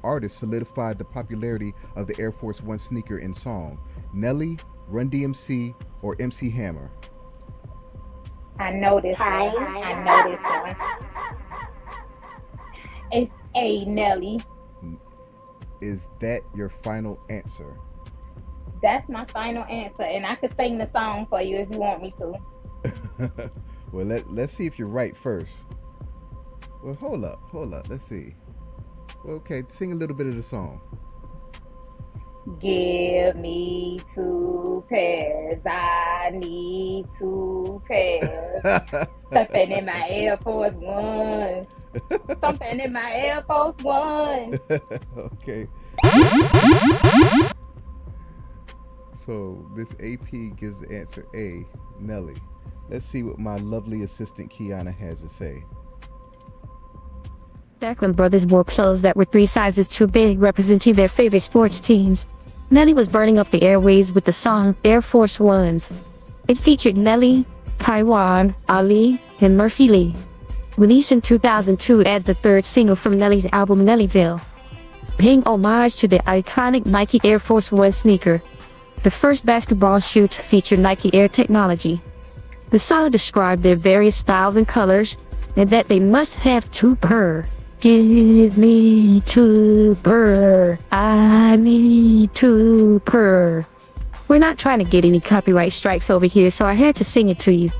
artist solidified the popularity of the Air Force One sneaker in song? Nelly, Run DMC, or MC Hammer? I know this one. I know this one. It's A, Nelly. Is that your final answer? That's my final answer, and I could sing the song for you if you want me to. Well, let's see if you're right first. Well, hold up. Let's see. Well, okay, sing a little bit of the song. Give me 2 pairs. I need 2 pairs. Something in my Air Force One. Something in my Air Force One. Okay. So Miss AP gives the answer A, Nelly. Let's see what my lovely assistant Kiana has to say. Back when brothers wore clothes that were 3 sizes too big representing their favorite sports teams, Nelly was burning up the airways with the song Air Force Ones. It featured Nelly, Taiwan, Ali, and Murphy Lee. Released in 2002 as the 3rd single from Nelly's album Nellyville. Paying homage to the iconic Nike Air Force One sneaker, the first basketball shoe to feature Nike Air technology. The song described their various styles and colors, and that they must have 2 per. Give me 2 per. I need 2 per. We're not trying to get any copyright strikes over here, so I had to sing it to you.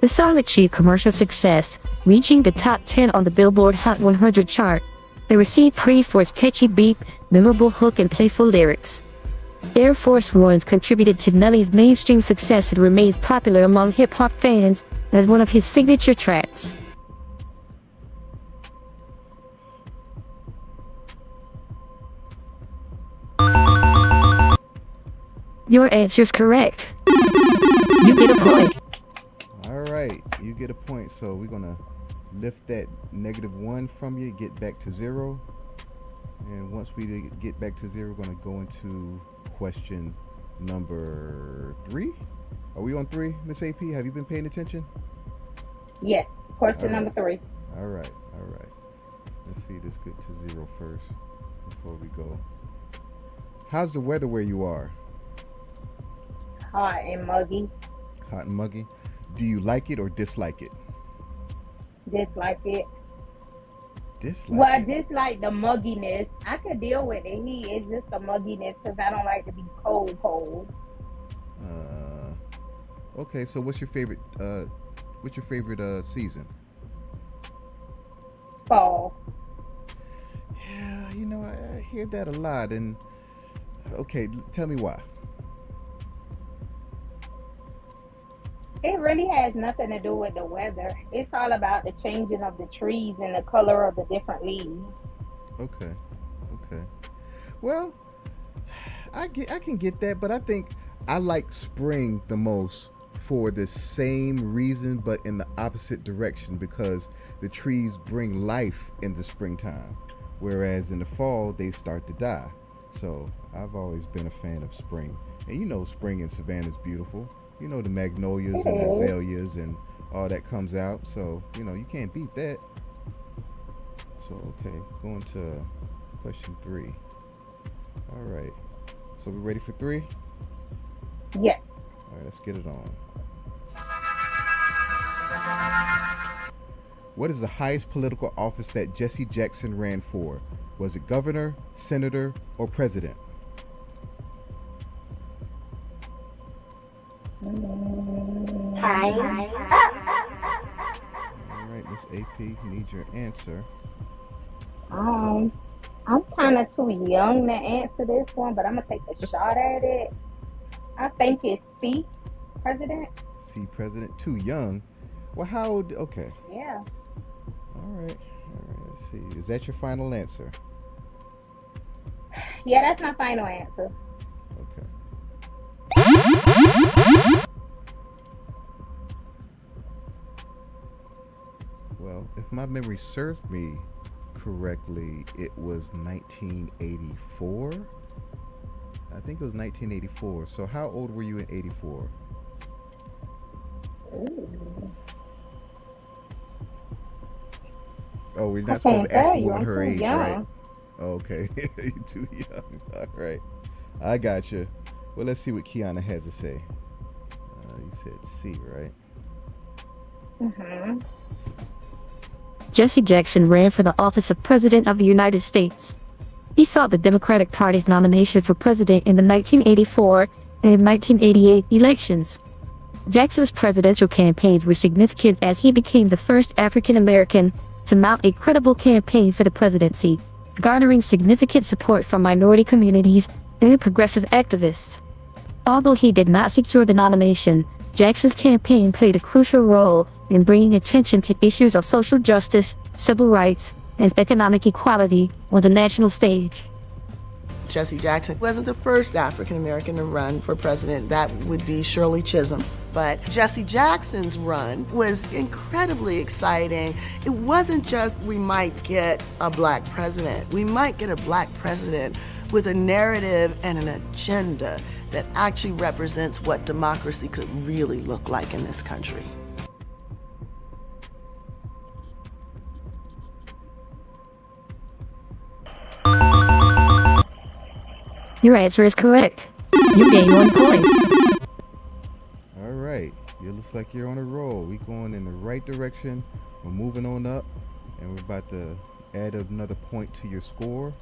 The song achieved commercial success, reaching the top 10 on the Billboard Hot 100 chart. They received praise for its catchy beat, memorable hook, and playful lyrics. Air Force Ones contributed to Nelly's mainstream success and remains popular among hip-hop fans as one of his signature tracks. Your answer's correct. You get a point. All right, you get a point. So we're gonna lift that -1 from you, get back to 0. And once we get back to 0, we're gonna go into question number 3. Are we on 3, Miss AP? Have you been paying attention? Yes. Question number 3. All right. Let's see this get to 0 first before we go. How's the weather where you are? Hot and muggy. Hot and muggy. Do you like it or dislike it? Dislike it. Dislike Well, I it. dislike the mugginess. I could deal with the heat. It's just the mugginess because I don't like to be cold. Okay, so what's your favorite season? Fall. Yeah, you know, I hear that a lot. And okay, tell me why. It really has nothing to do with the weather. It's all about the changing of the trees and the color of the different leaves. Okay. Well, I can get that, but I think I like spring the most for the same reason, but in the opposite direction, because the trees bring life in the springtime, whereas in the fall they start to die. So I've always been a fan of spring. And you know, spring in Savannah is beautiful. You know, the magnolias and azaleas and all that comes out. So, you know, you can't beat that. So, okay, going to question 3. All right. So we ready for 3? Yes. All right, let's get it on. What is the highest political office that Jesse Jackson ran for? Was it governor, senator, or president? Hi. All right, Miss AP, need your answer. I'm kind of too young to answer this one, but I'm gonna take a shot at it. I think it's C, president. C, president. Too young. Well, how old? Okay. Yeah. All right. Let's see. Is that your final answer? Yeah, that's my final answer. Okay. Well, if my memory serves me correctly, it was 1984. I think it was 1984. So how old were you in 84? Ooh. Oh, we're I not supposed can't to ask a tell you. woman I'm her too age, young. right? Okay, you're too young. All right, I got you. Well, let's see what Kiana has to say. You said C, right? Mm-hmm. Jesse Jackson ran for the office of President of the United States. He sought the Democratic Party's nomination for president in the 1984 and 1988 elections. Jackson's presidential campaigns were significant as he became the first African American to mount a credible campaign for the presidency, garnering significant support from minority communities and progressive activists. Although he did not secure the nomination, Jackson's campaign played a crucial role in bringing attention to issues of social justice, civil rights, and economic equality on the national stage. Jesse Jackson wasn't the first African American to run for president. That would be Shirley Chisholm. But Jesse Jackson's run was incredibly exciting. It wasn't just we might get a black president. We might get a black president with a narrative and an agenda that actually represents what democracy could really look like in this country. Your answer is correct. You gain 1 point. All right, it looks like you're on a roll. We're going in the right direction. We're moving on up, and we're about to add another point to your score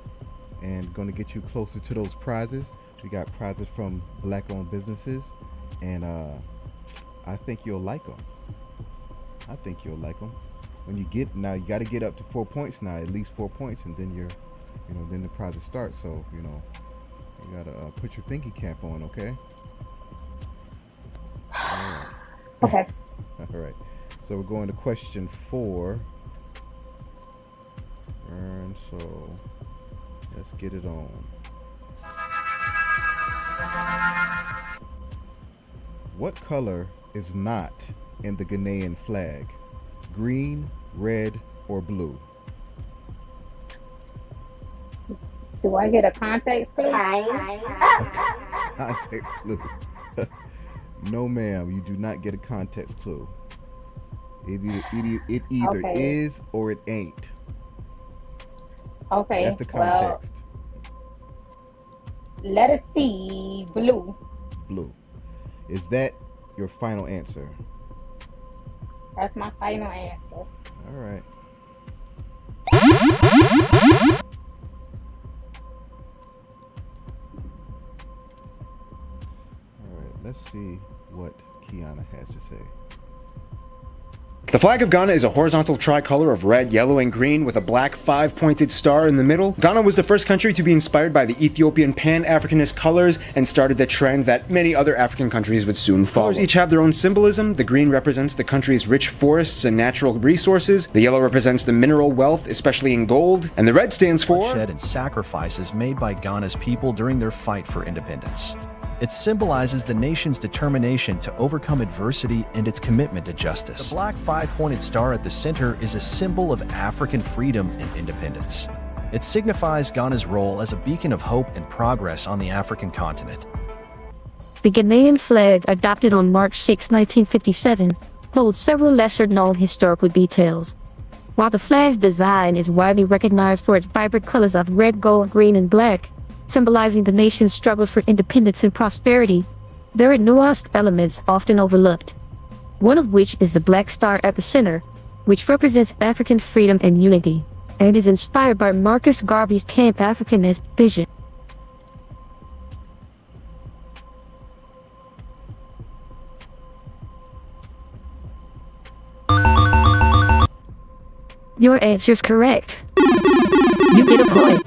and going to get you closer to those prizes. We got prizes from black-owned businesses, and I think you'll like them. I think you'll like them. When you get, now you got to get up to 4 points now, at least 4 points, and then then the prizes start. So, you got to put your thinking cap on, okay? All right. Okay. All right. So we're going to question 4. And so let's get it on. What color is not in the Ghanaian flag? Green, red, or blue? Do I get a context clue? Context clue. No, ma'am, you do not get a context clue. It either Okay. is or it ain't. Okay. That's the Well, context. let us see. Blue. Blue. Is that your final answer? That's my final answer. All right. All right, let's see what Kiana has to say. The flag of Ghana is a horizontal tricolor of red, yellow, and green with a black 5-pointed star in the middle. Ghana was the first country to be inspired by the Ethiopian Pan-Africanist colors and started the trend that many other African countries would soon follow. Colors each have their own symbolism. The green represents the country's rich forests and natural resources. The yellow represents the mineral wealth, especially in gold. And the red stands for bloodshed and sacrifices made by Ghana's people during their fight for independence. It symbolizes the nation's determination to overcome adversity and its commitment to justice. The black 5-pointed star at the center is a symbol of African freedom and independence. It signifies Ghana's role as a beacon of hope and progress on the African continent. The Ghanaian flag, adopted on March 6, 1957, holds several lesser-known historical details. While the flag's design is widely recognized for its vibrant colors of red, gold, green, and black, symbolizing the nation's struggles for independence and prosperity, there are nuanced elements often overlooked. One of which is the black star at the center, which represents African freedom and unity, and is inspired by Marcus Garvey's Pan-Africanist vision. Your answer's correct. You get a point.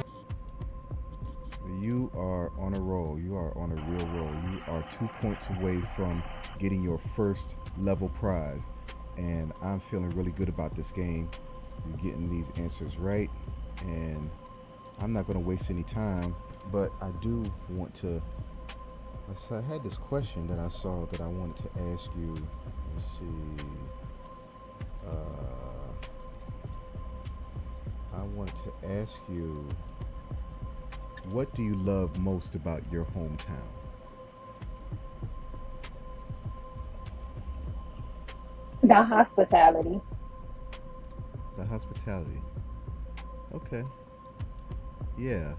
You are on a roll. You are on a real roll. You are 2 points away from getting your first level prize. And I'm feeling really good about this game. You're getting these answers right. And I'm not going to waste any time. But I do want to... I had this question that I saw that I wanted to ask you. Let's see. I want to ask you... What do you love most about your hometown? The hospitality. The hospitality. Okay. Yeah.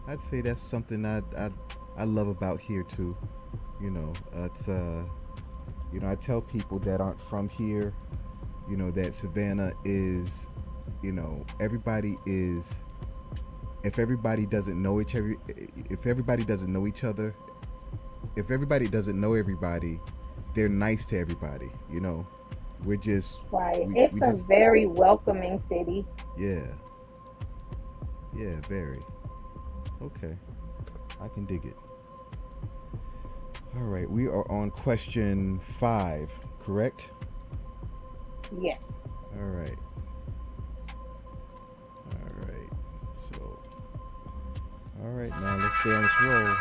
I'd say that's something I love about here too. You know, it's you know, I tell people that aren't from here, you know, that Savannah is, you know, everybody is, if everybody doesn't know each other, if everybody doesn't know each other, if everybody doesn't know everybody, they're nice to everybody, you know. We're just Right. It's a very welcoming city. Yeah. Yeah, very. Okay. I can dig it. All right, we are on question 5, correct? Yes. All right. All right. So, all right, now let's stay on this roll.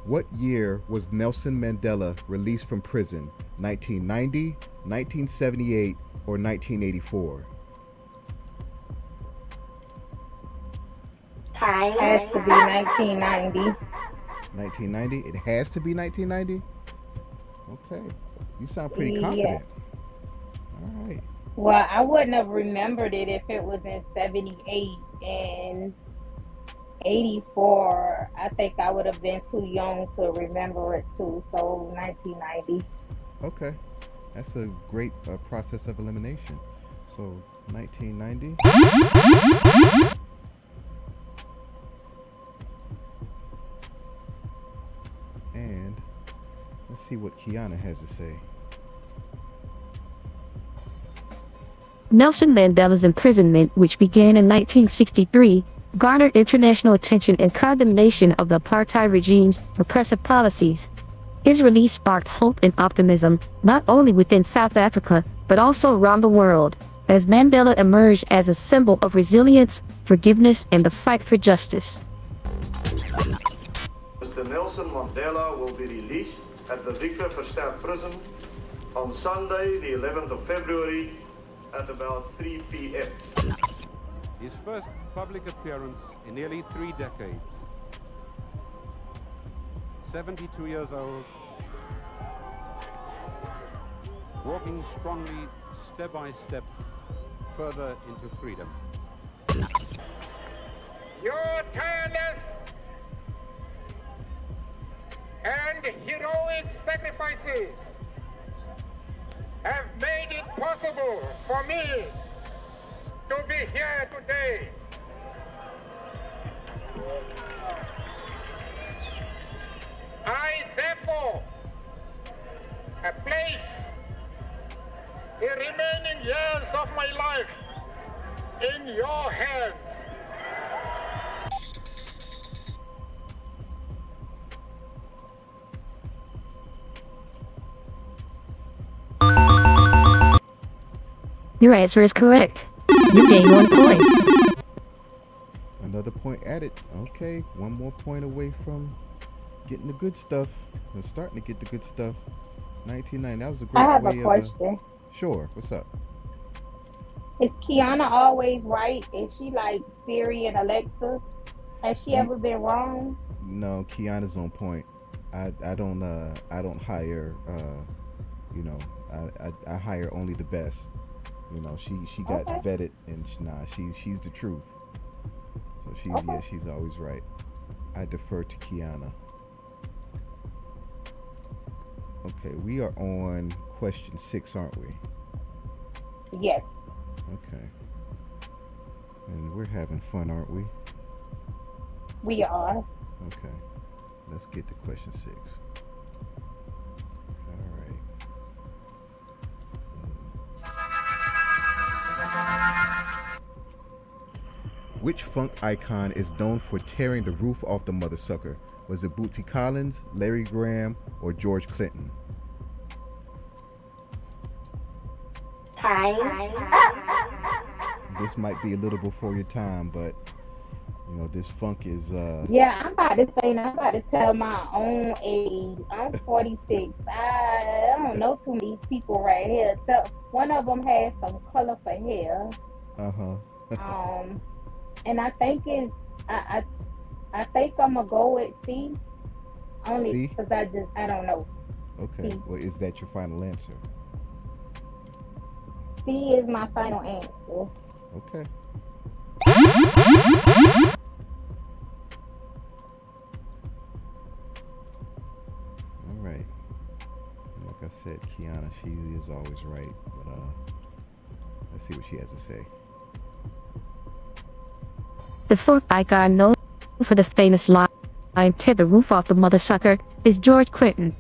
What year was Nelson Mandela released from prison? 1990, 1978, or 1984? Has to be 1990. 1990? It has to be 1990? Okay. You sound pretty confident. Yes. All right. Well, I wouldn't have remembered it if it was in 78 and 84. I think I would have been too young to remember it too. So 1990. Okay. That's a great process of elimination. So 1990. And let's see what Kiana has to say. Nelson Mandela's imprisonment, which began in 1963, garnered international attention and condemnation of the apartheid regime's repressive policies. His release sparked hope and optimism, not only within South Africa, but also around the world, as Mandela emerged as a symbol of resilience, forgiveness, and the fight for justice. Mr. Nelson Mandela will be released at the Victor Verster prison on Sunday, the 11th of February, at about 3 p.m. His first public appearance in nearly 3 decades. 72 years old, walking strongly, step by step, further into freedom. Your tireless and heroic sacrifices have made it possible for me to be here today. I therefore place the remaining years of my life in your hands. Your answer is correct. You gain 1 point. Another point added. Okay, one more point away from getting the good stuff. We're starting to get the good stuff. 1990. That was a great I have way a question. Sure. What's up? Is Kiana always right? Is she like Siri and Alexa? Has she ever been wrong? No, Kiana's on point. I don't hire you know, I hire only the best. You know, she got vetted, and she's the truth. So she's always right. I defer to Kiana. Okay, we are on question 6, aren't we? Yes. Okay. And we're having fun, aren't we? We are. Okay. Let's get to question 6. All right. Which funk icon is known for tearing the roof off the mother sucker? Was it Bootsy Collins, Larry Graham, or George Clinton? This might be a little before your time, but you know, this funk is Yeah, I'm about to say, I'm about to tell my own age. I'm 46. I don't know too many people right here. Except one of them has some colorful hair. Uh-huh. And I think it's I I think I'm gonna go with C. Only C? because I don't know. Okay. C. Well, is that your final answer? C is my final answer. Okay. All right. Like I said, Kiana, she is always right. But let's see what she has to say. The fourth icon known for the famous line, "Tear the roof off the mother sucker," is George Clinton.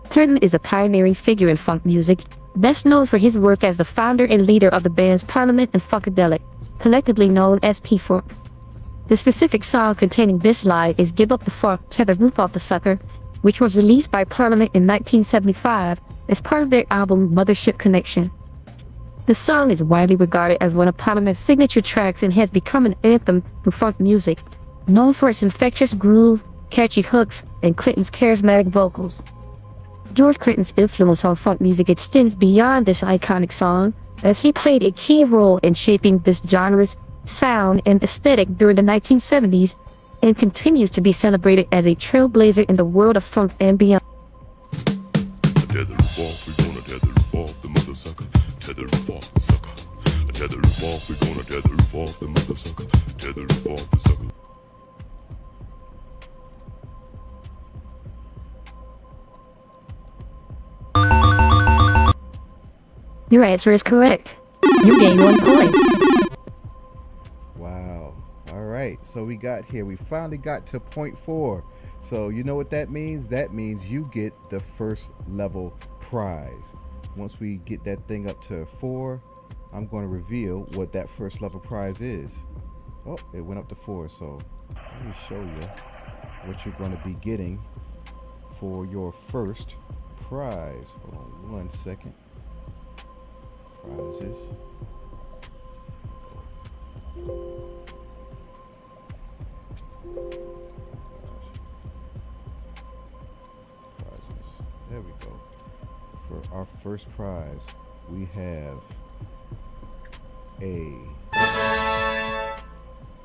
Clinton is a pioneering figure in funk music, best known for his work as the founder and leader of the bands Parliament and Funkadelic, collectively known as P-Funk. The specific song containing this line is "Give Up the Funk, Tear the Roof Off the Sucker," which was released by Parliament in 1975 as part of their album Mothership Connection. The song is widely regarded as one of Parliament's signature tracks and has become an anthem for funk music, known for its infectious groove, catchy hooks, and Clinton's charismatic vocals. George Clinton's influence on funk music extends beyond this iconic song, as he played a key role in shaping this genre's sound and aesthetic during the 1970s and continues to be celebrated as a trailblazer in the world of funk and beyond. Tear the roof off, we gonna tear the roof off the mother sucker. Tear the roof off the sucker. Tear the roof off, we gonna tear the roof off the mother sucker. Tear the roof off the sucker. Your answer is correct. You gain 1 point. Wow. All right. So we finally got to point 4. So you know what that means? That means you get the first level prize. Once we get that thing up to 4, I'm going to reveal what that first level prize is. Oh, it went up to 4. So let me show you what you're going to be getting for your first prize. Hold on 1 second. Prizes. There we go. For our first prize, we have a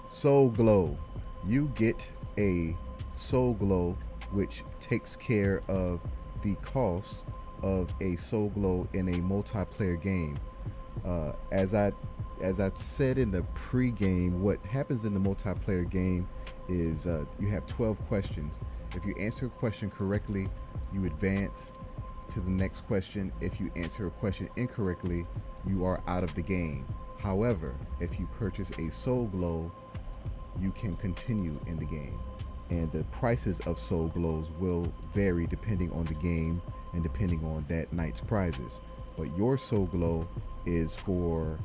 Soul Glow. You get a Soul Glow, which takes care of the cost of a Soul Glow in a multiplayer game. As I said in the pregame, what happens in the multiplayer game is you have 12 questions. If you answer a question correctly, you advance to the next question. If you answer a question incorrectly, you are out of the game. However, if you purchase a Soul Glow, you can continue in the game. And the prices of Soul Glows will vary depending on the game and depending on that night's prizes. But your Soul Glow is for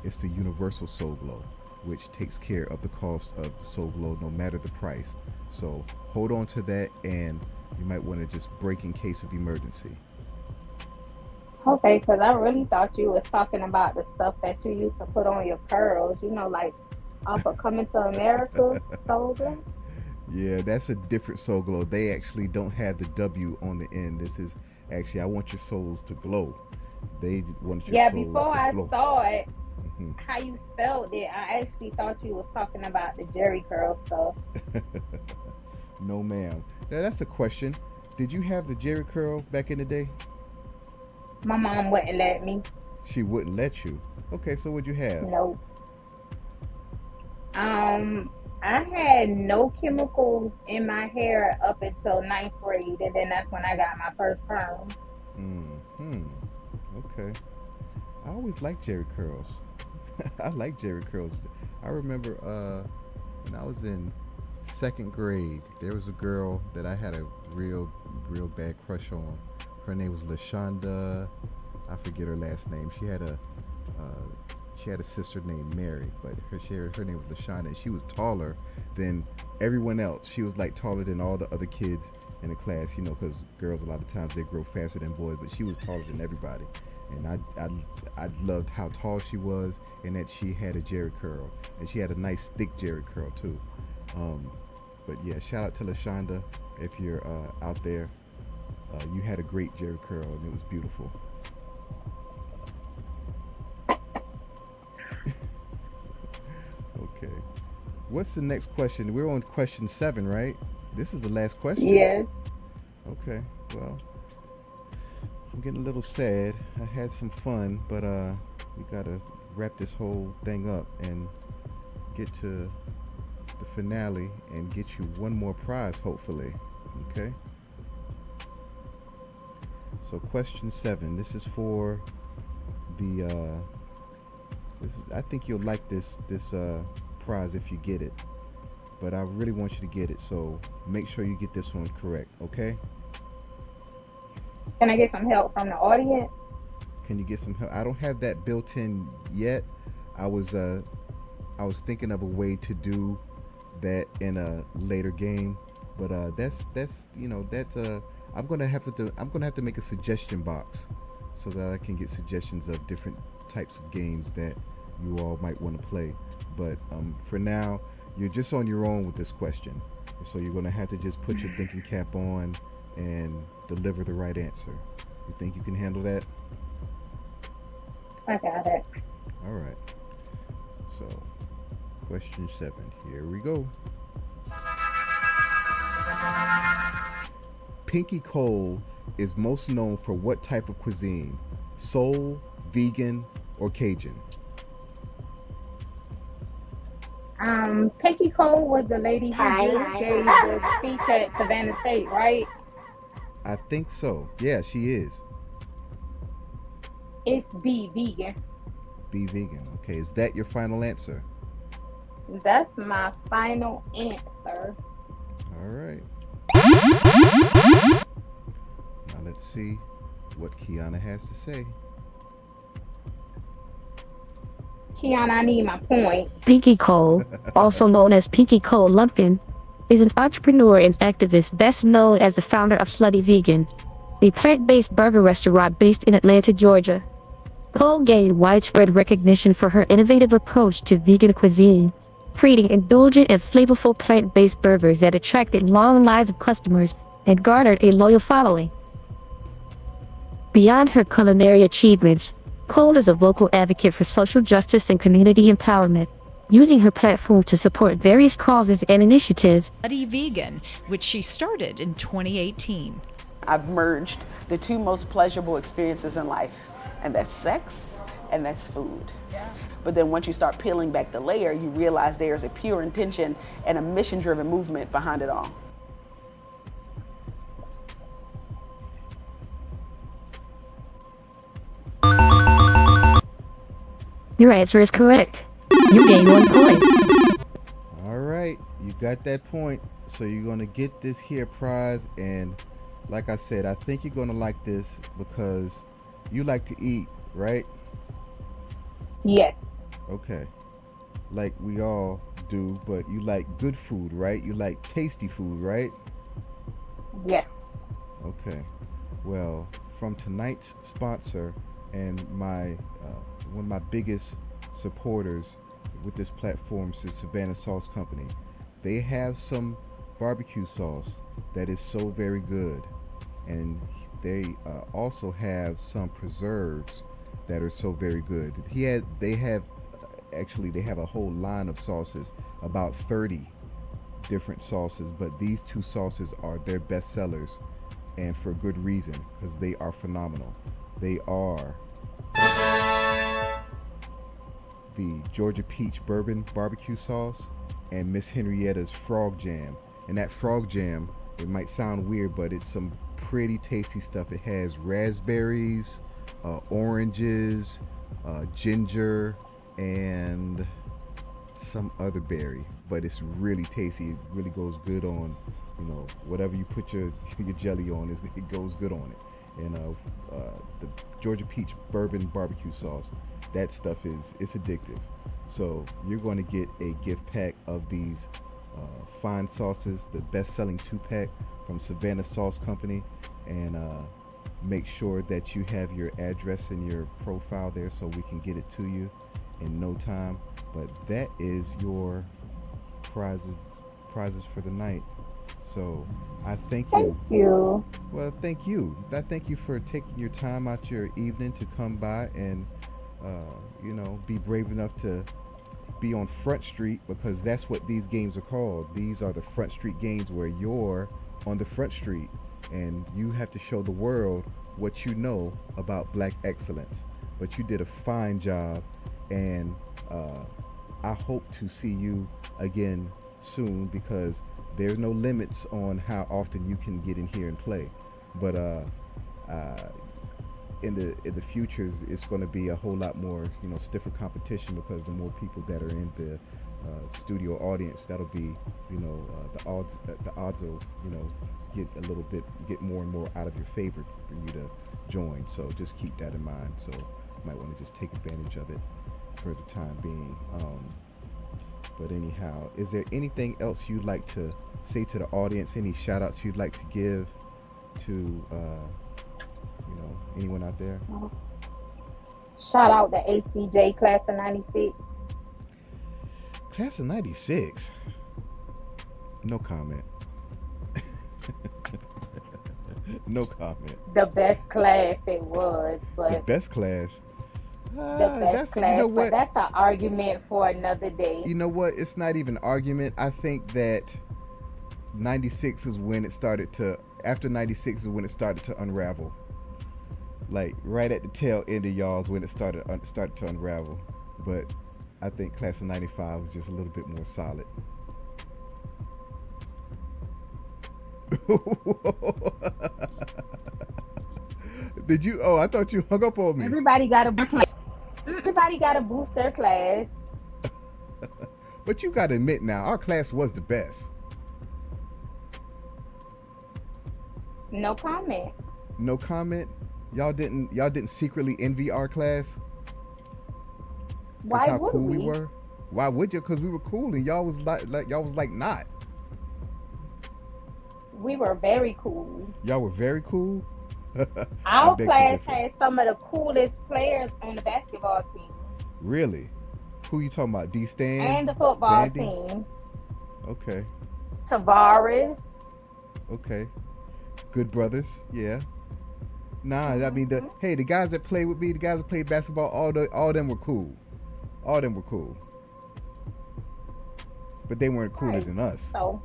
it's the universal Soul Glow, which takes care of the cost of Soul Glow no matter the price. So hold on to that, and you might want to just break in case of emergency. Okay, because I really thought you was talking about the stuff that you used to put on your curls. You know, like off of Coming to America, Soul Glow. Yeah, that's a different Soul Glow. They actually don't have the W on the end. This is actually, I want your souls to glow. They want your souls before to I glow. saw it, how you spelled it, I actually thought you was talking about the Jerry curl stuff. No, ma'am. Now that's a question. Did you have the Jerry curl back in the day? My mom wouldn't let me. She wouldn't let you. Okay, so what'd you have? Nope. I had no chemicals in my hair up until 9th grade, and then that's when I got my first perm. Okay. I always liked Jerry curls. I like Jerry curls. I remember when I was in 2nd grade, there was a girl that I had a real bad crush on. Her name was LaShonda. I forget her last name. She had a sister named Mary, but her name was LaShonda, and she was taller than everyone else. She was like taller than all the other kids in the class, you know, because girls a lot of times they grow faster than boys, but she was taller than everybody. And I loved how tall she was, and that she had a Jerry curl, and she had a nice thick Jerry curl too. But yeah, shout out to LaShonda if you're out there. You had a great Jerry curl, and it was beautiful. Okay. What's the next question? We're on question 7, right? This is the last question. Yes. Okay. Well, I'm getting a little sad. I had some fun, but we gotta wrap this whole thing up and get to the finale and get you one more prize, hopefully. Okay. So question 7. This is for the. I think you'll like this prize if you get it, but I really want you to get it. So make sure you get this one correct. Okay. Can I get some help from the audience? Can you get some help? I don't have that built in yet. I was thinking of a way to do that in a later game, but that's I'm gonna have to make a suggestion box so that I can get suggestions of different types of games that you all might want to play. But for now, you're just on your own with this question, so you're gonna have to just put your thinking cap on and deliver the right answer. You think you can handle that? I got it. All right. So, question 7. Here we go. Pinky Cole is most known for what type of cuisine? Soul, vegan, or Cajun? Pinky Cole was the lady who just gave the speech at Savannah State, right? I think so. Yeah, she is. It's B, vegan. Be vegan. Okay, is that your final answer? That's my final answer. All right. Now let's see what Kiana has to say. Kiana, I need my point. Pinky Cole, also known as Pinky Cole Lumpkin, is an entrepreneur and activist best known as the founder of Slutty Vegan, a plant-based burger restaurant based in Atlanta, Georgia. Cole gained widespread recognition for her innovative approach to vegan cuisine, creating indulgent and flavorful plant-based burgers that attracted long-lived customers and garnered a loyal following. Beyond her culinary achievements, Cole is a vocal advocate for social justice and community empowerment, using her platform to support various causes and initiatives. Slutty Vegan, which she started in 2018. I've merged the two most pleasurable experiences in life, and that's sex and that's food. But then once you start peeling back the layer, you realize there's a pure intention and a mission-driven movement behind it all. Your answer is correct. You gain 1 point. All right, you got that point. So you're gonna get this here prize, and like I said, I think you're gonna like this because you like to eat, right? Yes. Okay. Like we all do, but you like good food, right? You like tasty food, right? Yes. Okay. Well, from tonight's sponsor and my one of my biggest supporters with this platform is Savannah Sauce Company. They have some barbecue sauce that is so very good, and they also have some preserves that are so very good. They have a whole line of sauces, about 30 different sauces, but these 2 sauces are their best sellers, and for good reason, because they are phenomenal. They are the Georgia Peach Bourbon Barbecue Sauce and Miss Henrietta's Frog Jam. And that Frog Jam, it might sound weird, but it's some pretty tasty stuff. It has raspberries, oranges, ginger, and some other berry, but it's really tasty. It really goes good on, whatever you put your jelly on, it goes good on it. And the Georgia Peach Bourbon Barbecue Sauce, that stuff it's addictive. So you're going to get a gift pack of these fine sauces, the best-selling 2-pack from Savannah Sauce Company, and make sure that you have your address and your profile there so we can get it to you in no time. But that is your prizes for the night. So I thank you. Thank you. Well, thank you. I thank you for taking your time out your evening to come by and be brave enough to be on Front Street, because that's what these games are called. These are the Front Street games, where you're on the Front Street and you have to show the world what you know about black excellence. But you did a fine job, and I hope to see you again soon, because there's no limits on how often you can get in here and play. But in the future, it's going to be a whole lot more, stiffer competition, because the more people that are in the studio audience, that'll be, the odds will, get more and more out of your favor for you to join. So just keep that in mind. So you might want to just take advantage of it for the time being. But anyhow, is there anything else you'd like to say to the audience? Any shout outs you'd like to give to anyone out there? Shout out to HBJ class of 96. Class of 96? No comment. No comment. The best class it was, but the best class. The best class, but that's an argument for another day. You know what? It's not even an argument. I think that 96 is when it started to. After 96 is when it started to unravel. Like right at the tail end of y'all's when it started to unravel. But I think class of 95 was just a little bit more solid. Did you? Oh, I thought you hung up on me. Everybody got to boost their class. But you got to admit now, our class was the best. No comment. No comment. Y'all didn't secretly envy our class. Why how would cool we? we were? Why would you? Because we were cool and y'all was like not. We were very cool. Y'all were very cool. Our class had some of the coolest players on the basketball team. Really? Who you talking about? D Stan? And the football Vandy? team. Okay. Tavares. Okay. Good brothers. Yeah. Nah, I mean the guys that play with me, the guys that played basketball, all them were cool. All them were cool. But they weren't cooler than us. So.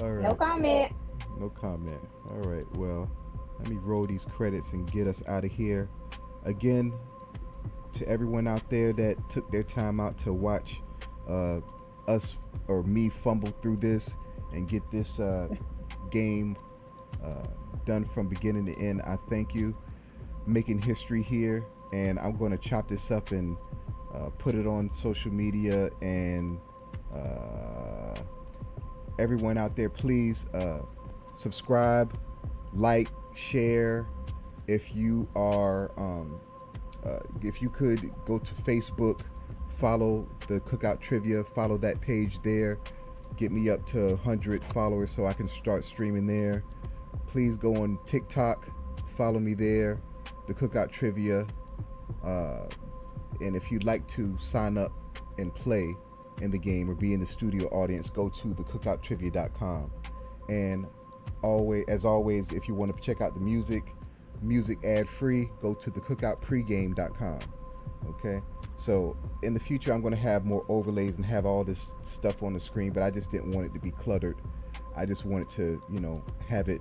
All right. No comment. No comment. All right. Well, let me roll these credits and get us out of here. Again, to everyone out there that took their time out to watch us or me fumble through this and get this game done from beginning to end, I thank you. Making history here, and I'm going to chop this up and put it on social media. And everyone out there, please subscribe, like, share. If you are if you could go to Facebook, follow the Cookout Trivia, follow that page there, get me up to 100 followers so I can start streaming there. Please go on TikTok, follow me there, the Cookout Trivia. And if you'd like to sign up and play in the game or be in the studio audience, go to theCookoutTrivia.com. And as always, if you want to check out the music ad free, go to theCookoutPregame.com. Okay, so in the future I'm going to have more overlays and have all this stuff on the screen, but I just didn't want it to be cluttered. I just wanted to, have it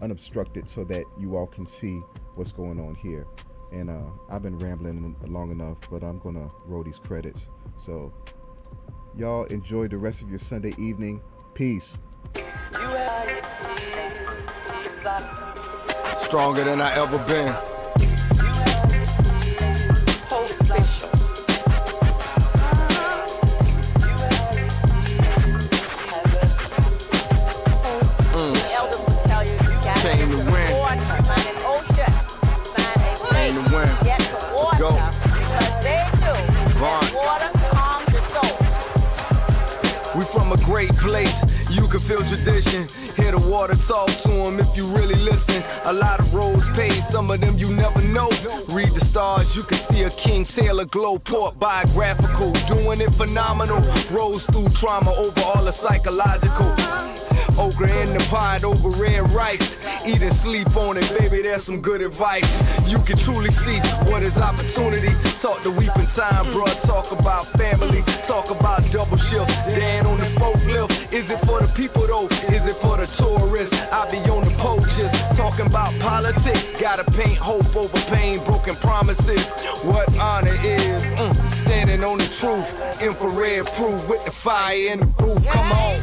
unobstructed so that you all can see what's going on here. And I've been rambling long enough, but I'm going to roll these credits. So y'all enjoy the rest of your Sunday evening. Peace. Stronger than I ever been. Came to win. Came to win. Let's go. We from a great place. You can feel tradition. Hear the water talk to them if you really listen. A lot of roads paved, some of them you never know. Read the stars, you can see a King Taylor glow. Port biographical, doing it phenomenal. Rose through trauma over all the psychological. Okra in the pot over red rice. Eat and sleep on it, baby, that's some good advice. You can truly see what is opportunity. Talk the weeping time, bruh. Talk about family. Talk about double shift. Dad on the forklift. Is it for the people though? Is it for the tourists? I be on the poaches. Talking about politics. Gotta paint hope over pain. Broken promises. What honor is. Standing on the truth. Infrared proof with the fire in the booth. Come on.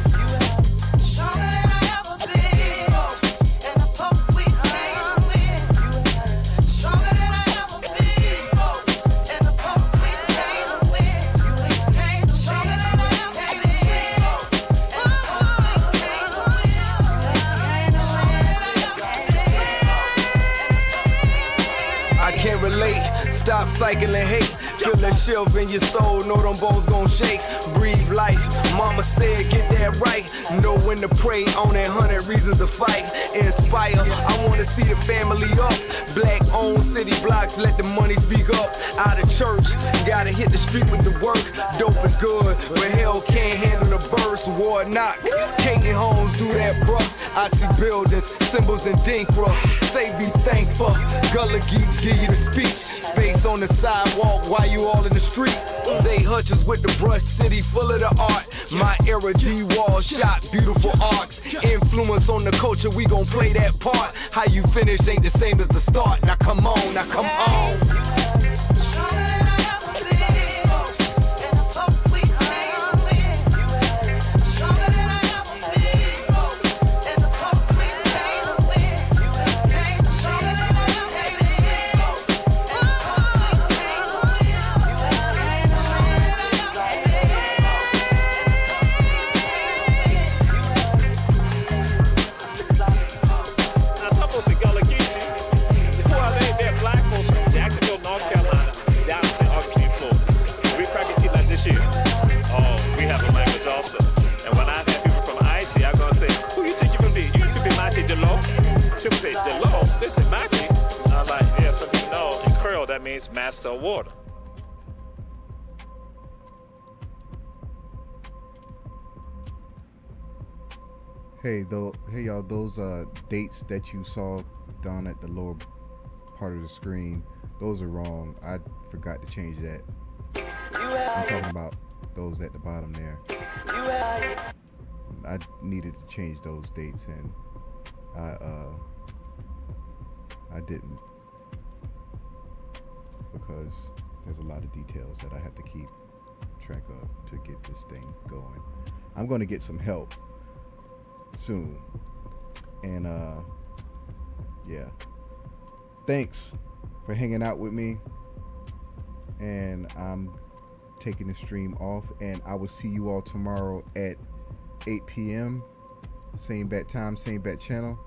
Relate, stop cycling hate. Feel that shiver in your soul, know them bones gon' shake. Breathe life, mama said get that right. Know when to pray, on that 100 reasons to fight. Inspire, I wanna see the family up. Black owned city blocks, let the money speak up. Out of church, gotta hit the street with the work. Dope is good, but hell can't handle the burst. War knock, Katie Holmes do that bruh. I see buildings, symbols and dinkra. Say be thankful, Gullah Geeks give you the speech. Space on the sidewalk while you all in the street. Zay Hutchins with the brush city full of the art. My era D-Wall shot beautiful arcs. Influence on the culture, we gon' play that part. How you finish ain't the same as the start. Now come on, now come on. That means master of water. Hey y'all, those dates that you saw down at the lower part of the screen, those are wrong. I forgot to change that. I'm talking about those at the bottom there. I needed to change those dates, and I didn't, because there's a lot of details that I have to keep track of to get this thing going. I'm going to get some help soon, and yeah, thanks for hanging out with me, and I'm taking the stream off, and I will see you all tomorrow at 8 p.m. same bat time, same bat channel.